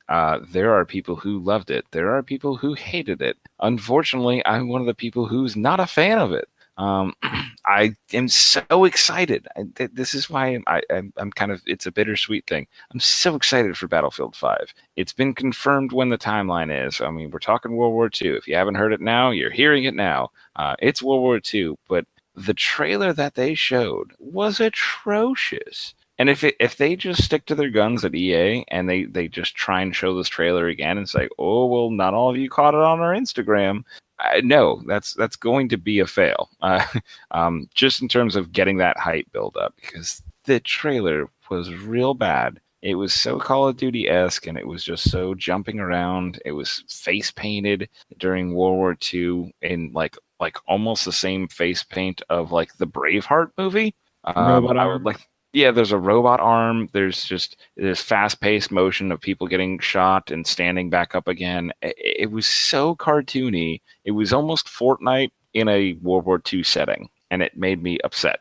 There are people who loved it. There are people who hated it. Unfortunately, I'm one of the people who's not a fan of it. I am so excited. This is why I'm kind of, it's a bittersweet thing. I'm so excited for Battlefield 5. It's been confirmed when the timeline is. I mean, we're talking World War II. If you haven't heard it now, you're hearing it now. It's World War II, but the trailer that they showed was atrocious. And if they just stick to their guns at EA and they just try and show this trailer again and say, oh, well, not all of you caught it on our Instagram. No, that's going to be a fail. Just in terms of getting that hype build up, because the trailer was real bad. It was so Call of Duty-esque, and it was just so jumping around. It was face painted during World War II in like almost the same face paint of like the Braveheart movie. Robot arm. Yeah, there's a robot arm. There's fast-paced motion of people getting shot and standing back up again. It was so cartoony. It was almost Fortnite in a World War II setting, and it made me upset.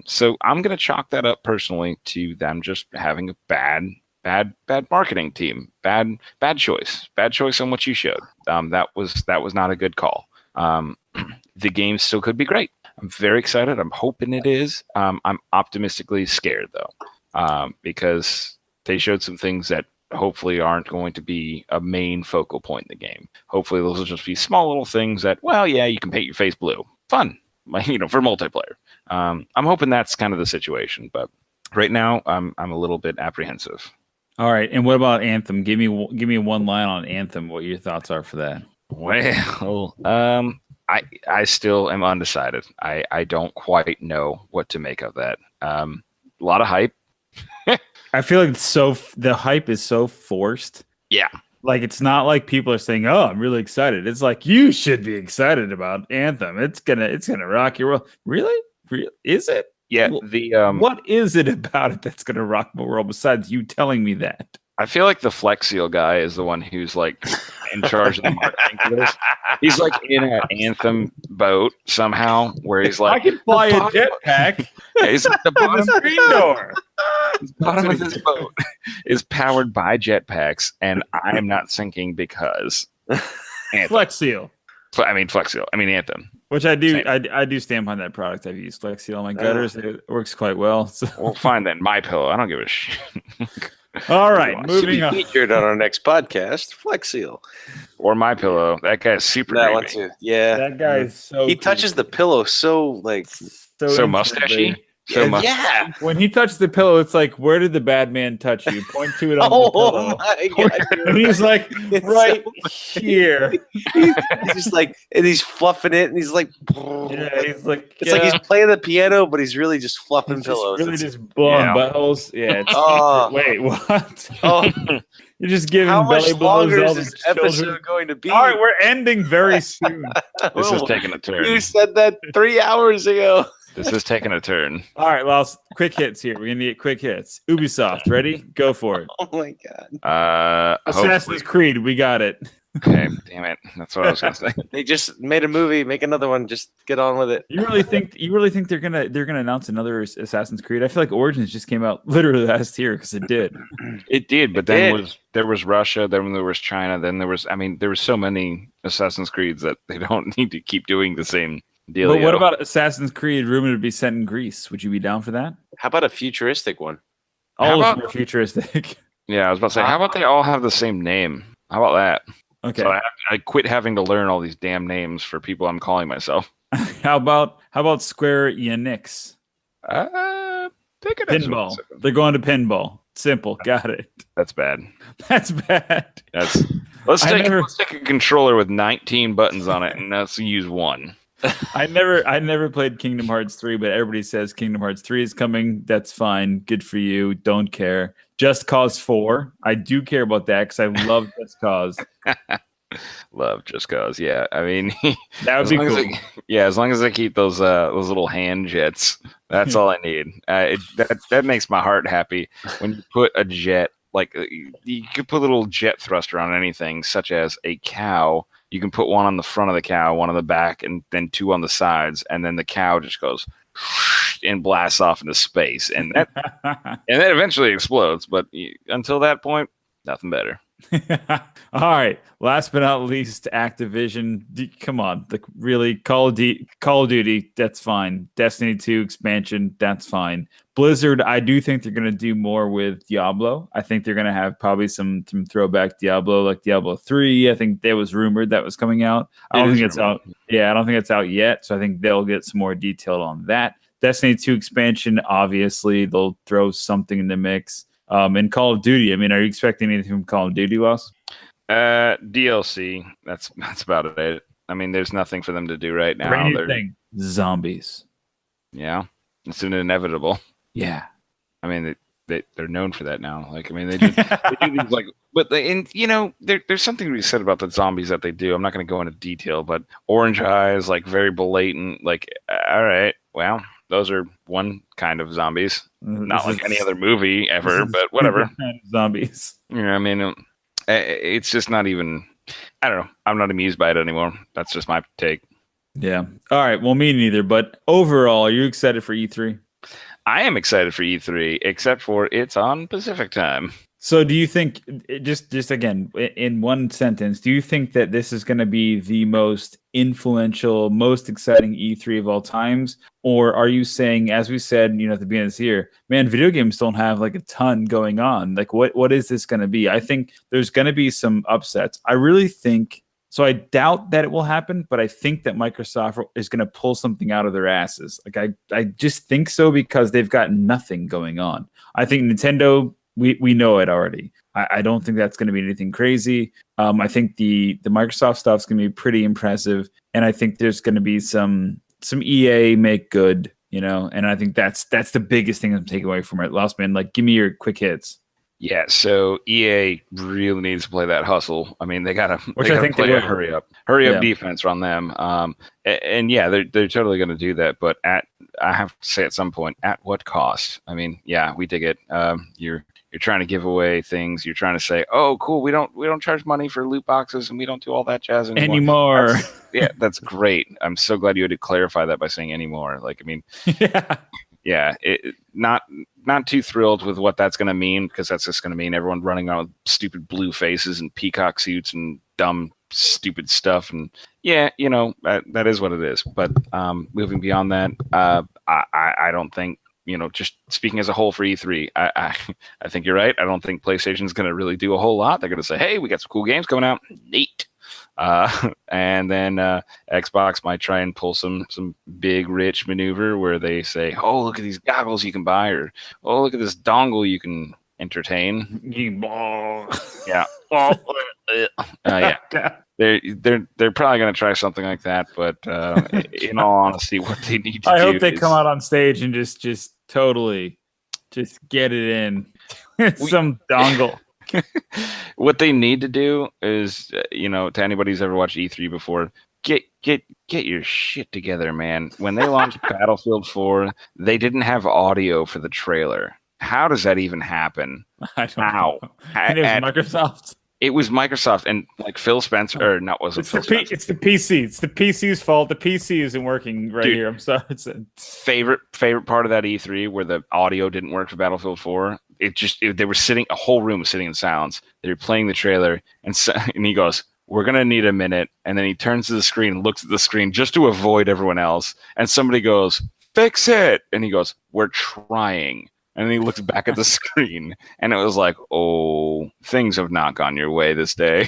So I'm going to chalk that up personally to them just having a bad marketing team. Bad choice. Bad choice on what you showed. That was not a good call. The game still could be great. I'm very excited. I'm hoping it is. I'm optimistically scared, though, because they showed some things that hopefully aren't going to be a main focal point in the game. Hopefully those will just be small little things that, well, yeah, you can paint your face blue. Fun, for multiplayer. I'm hoping that's kind of the situation, but right now I'm a little bit apprehensive. All right, and what about Anthem? Give me one line on Anthem. What your thoughts are for that? Well, I still am undecided. I don't quite know what to make of that. A lot of hype. I feel like the hype is so forced. Yeah. Like, it's not like people are saying, "Oh, I'm really excited." It's like, you should be excited about Anthem. It's gonna rock your world. Really? Is it? Yeah. What is it about it that's gonna rock my world besides you telling me that? I feel like the Flex Seal guy is the one who's like in charge of the marketing for this. He's like in an Anthem boat somehow, where he's like, I can fly a jetpack. Yeah, he's at the bottom screen door. The bottom of this boat is powered by jetpacks, and I am not sinking because Flex Seal. Flex Seal. Anthem. Which I do. I do stand behind that product. I've used Flex Seal on my gutters. It works quite well. So. Well, fine then. My Pillow. I don't give a shit. All right, moving on. Featured on our next podcast, Flex Seal or My Pillow. That guy's super. That creepy. one too. Yeah, that guy is so. He touches the pillow so mustachy. Yeah. When he touched the pillow, it's like, where did the bad man touch you? Point to it on the pillow. Oh my god! And he's like, right here. He's just like, and he's fluffing it, and he's like, yeah, he's like, it's like he's playing the piano, but he's really just fluffing pillows. Really just blowing buttholes. Yeah. Wait, what? Oh. You're just giving How belly much blows longer all is these this children. episode going to be? All right, we're ending very soon. This is taking a turn. You said that 3 hours ago. This is taking a turn. All right, well, quick hits here. We're gonna get quick hits. Ubisoft, ready? Go for it. Oh my god. Assassin's Creed, we got it. Okay, damn it. That's what I was gonna say. They just made a movie. Make another one. Just get on with it. You really think they're gonna announce another Assassin's Creed? I feel like Origins just came out literally last year because it did. It did, but then there was Russia, then there was China, then there was so many Assassin's Creeds that they don't need to keep doing the same deal. But what about Assassin's Creed rumored to be set in Greece? Would you be down for that? How about a futuristic one? All of them are futuristic. Yeah, I was about to say, how about they all have the same name? How about that? Okay. So I quit having to learn all these damn names for people I'm calling myself. How about Square Enix? Take it pinball. They're going to pinball. Simple. Got it. That's bad. That's bad. Let's take a controller with 19 buttons on it and let's use one. I never played Kingdom Hearts 3, but everybody says Kingdom Hearts 3 is coming. That's fine. Good for you. Don't care. Just Cause 4. I do care about that because I love Just Cause. Love Just Cause. Yeah, I mean, that would be cool. As long as I keep those little hand jets, that's all I need. That makes my heart happy when you put a jet. Like you could put a little jet thruster on anything, such as a cow. You can put one on the front of the cow, one on the back, and then two on the sides, and then the cow just goes and blasts off into space, and that eventually explodes. But until that point, nothing better. All right. Last but not least, Activision. Come on, really Call of Duty. That's fine. Destiny 2 expansion. That's fine. Blizzard. I do think they're going to do more with Diablo. I think they're going to have probably some throwback Diablo, like Diablo 3. I think there was rumored that was coming out. I don't think it's out. Yeah, I don't think it's out yet. So I think they'll get some more detail on that. Destiny 2 expansion. Obviously, they'll throw something in the mix. And Call of Duty, I mean, are you expecting anything from Call of Duty, Wes? DLC. That's about it. I mean, there's nothing for them to do right now. Zombies. Yeah, it's an inevitable. Yeah. I mean, they're known for that now. Like, I mean, they do these like, but there's something to be said about the zombies that they do. I'm not going to go into detail, but orange eyes, like very blatant. Like, all right, well, those are one kind of zombies, not like any other movie ever, but whatever. Zombies. Yeah, I mean, it's just not even. I don't know. I'm not amused by it anymore. That's just my take. Yeah. All right. Well, me neither. But overall, are you excited for E3? I am excited for E3, except for it's on Pacific time. So do you think, just again, in one sentence, do you think that this is going to be the most influential, most exciting E3 of all times? Or are you saying, as we said, at the beginning of this year, man, video games don't have like a ton going on. Like, what is this going to be? I think there's going to be some upsets. I really think, so I doubt that it will happen, but I think that Microsoft is going to pull something out of their asses. Like, I just think so because they've got nothing going on. I think Nintendo, we know it already. I don't think that's going to be anything crazy. I think the Microsoft stuff's going to be pretty impressive, and I think there's going to be some EA make good, and I think that's the biggest thing I'm taking away from it. Last man, like, give me your quick hits. Yeah, so EA really needs to play that hustle. I mean, they gotta play a hurry up defense on them. And yeah, they're totally gonna do that. But I have to say, at some point, at what cost? I mean, yeah, we dig it. You're trying to give away things. You're trying to say, oh, cool, we don't charge money for loot boxes, and we don't do all that jazz anymore. That's great. I'm so glad you had to clarify that by saying anymore. Like, I mean, yeah, not too thrilled with what that's going to mean, because that's just going to mean everyone running around with stupid blue faces and peacock suits and dumb, stupid stuff. And yeah, that is what it is. But moving beyond that, I don't think, just speaking as a whole for E3, I think you're right. I don't think PlayStation's going to really do a whole lot. They're going to say, hey, we got some cool games coming out. Neat. And then Xbox might try and pull some big rich maneuver where they say, oh, look at these goggles you can buy, or oh, look at this dongle you can entertain. Yeah. Yeah. They're probably going to try something like that, but in all honesty, what they need to do, I hope they come out on stage and just totally just get it in some dongle. What they need to do is, to anybody who's ever watched E3 before, get your shit together, man. When they launched Battlefield 4, they didn't have audio for the trailer. How does that even happen? I don't know. And it was Microsoft. It was Microsoft, and like Phil Spencer, or not, wasn't Phil Spencer. It's the PC. It's the PC's fault. The PC isn't working here. I'm sorry. It's favorite part of that E3 where the audio didn't work for Battlefield 4. They were sitting, a whole room was sitting in silence. They were playing the trailer, and he goes, "We're gonna need a minute." And then he turns to the screen and looks at the screen just to avoid everyone else. And somebody goes, "Fix it!" And he goes, "We're trying." And then he looks back at the screen, and it was like, oh, things have not gone your way this day.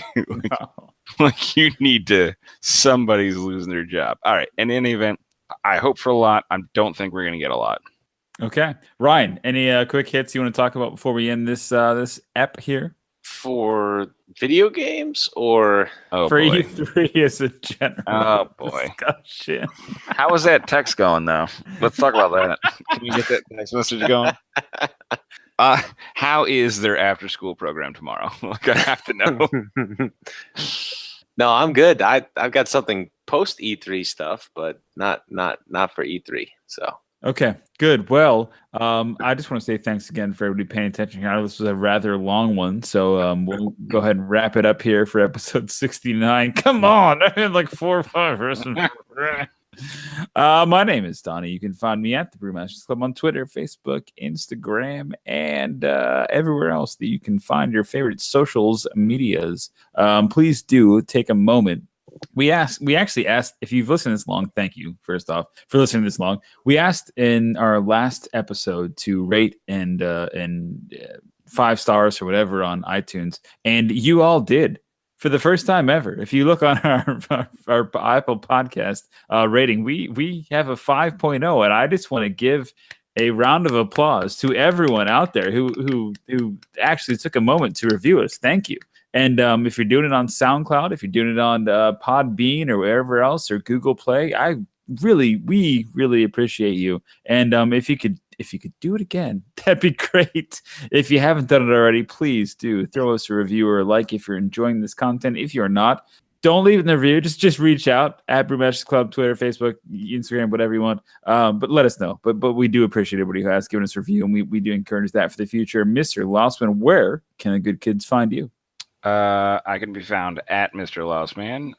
Like, you need to, somebody's losing their job. All right. In any event, I hope for a lot. I don't think we're going to get a lot. Okay. Ryan, any quick hits you want to talk about before we end this ep here? For video games or for E3 as a general discussion? How was that text going, though? Let's talk about that. Can you get that text message going? How is their after-school program tomorrow? Like, I have to know. No, I'm good. I've got something post E3 stuff, but not for E3. So. Okay, good. Well, I just want to say thanks again for everybody paying attention. I know this was a rather long one, so we'll go ahead and wrap it up here for episode 69. Come on, I had like 4 or 5 versions. My name is Donnie. You can find me at the Brewmasters Club on Twitter, Facebook, Instagram, and everywhere else that you can find your favorite socials medias. Please do take a moment. We actually asked, if you've listened this long, thank you, first off, for listening this long. We asked in our last episode to rate and 5 stars or whatever on iTunes, and you all did. For the first time ever, if you look on our Apple podcast rating, we have a 5.0, and I just want to give a round of applause to everyone out there who actually took a moment to review us. Thank you. And if you're doing it on SoundCloud, if you're doing it on Podbean or wherever else, or Google Play, we really appreciate you. And if you could do it again, that'd be great. If you haven't done it already, please do throw us a review or a like if you're enjoying this content. If you're not, don't leave it in the review. Just reach out at Brewmasters Club, Twitter, Facebook, Instagram, whatever you want. But let us know. But we do appreciate everybody who has given us a review, and we do encourage that for the future. Mr. Lousman, where can the good kids find you? I can be found at Mr. Lousman,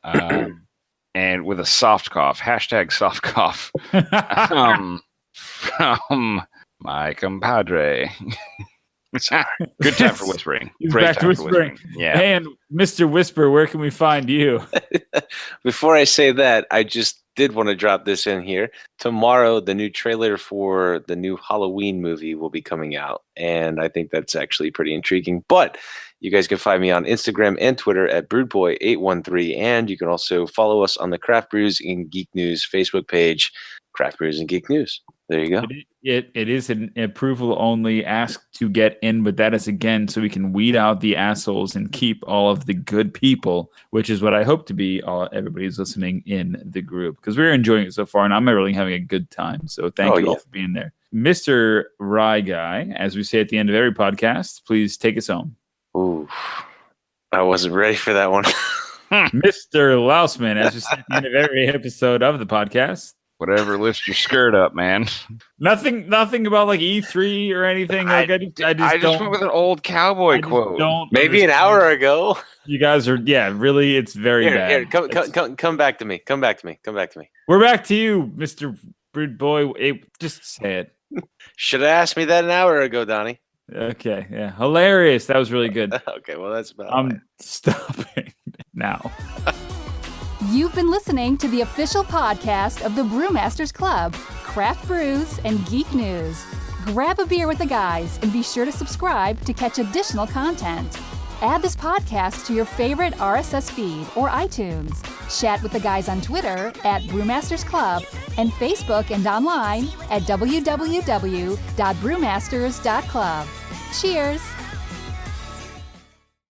and with a soft cough, hashtag soft cough, from my compadre. Good time for whispering. He's Great back to time for whispering. Yeah. And Mr. Whisper, where can we find you? Before I say that, I just did want to drop this in here. Tomorrow, the new trailer for the new Halloween movie will be coming out, and I think that's actually pretty intriguing. But you guys can find me on Instagram and Twitter at BroodBoy813, and you can also follow us on the Craft Brews and Geek News Facebook page, Craft Brews and Geek News. There you go. It is an approval only ask to get in, but that is again so we can weed out the assholes and keep all of the good people, which is what I hope to be everybody's listening in the group, because we're enjoying it so far, and I'm really having a good time. So thank you all for being there. Mr. Rye Guy, as we say at the end of every podcast, please take us home. Ooh, I wasn't ready for that one. Mr. Lousman, as we say at the end of every episode of the podcast. Whatever lifts your skirt up, man. Nothing about like E3 or anything. Like I just went with an old cowboy quote. Maybe an hour ago. You guys are, really, it's very bad. Here, come back to me. Come back to me. We're back to you, Mr. Brood Boy. Just say it. Should have asked me that an hour ago, Donnie. Okay, yeah. Hilarious. That was really good. Okay, well, that's about I'm stopping now. You've been listening to the official podcast of the Brewmasters Club, Craft Brews and Geek News. Grab a beer with the guys and be sure to subscribe to catch additional content. Add this podcast to your favorite RSS feed or iTunes. Chat with the guys on Twitter at Brewmasters Club and Facebook and online at www.brewmasters.club. Cheers!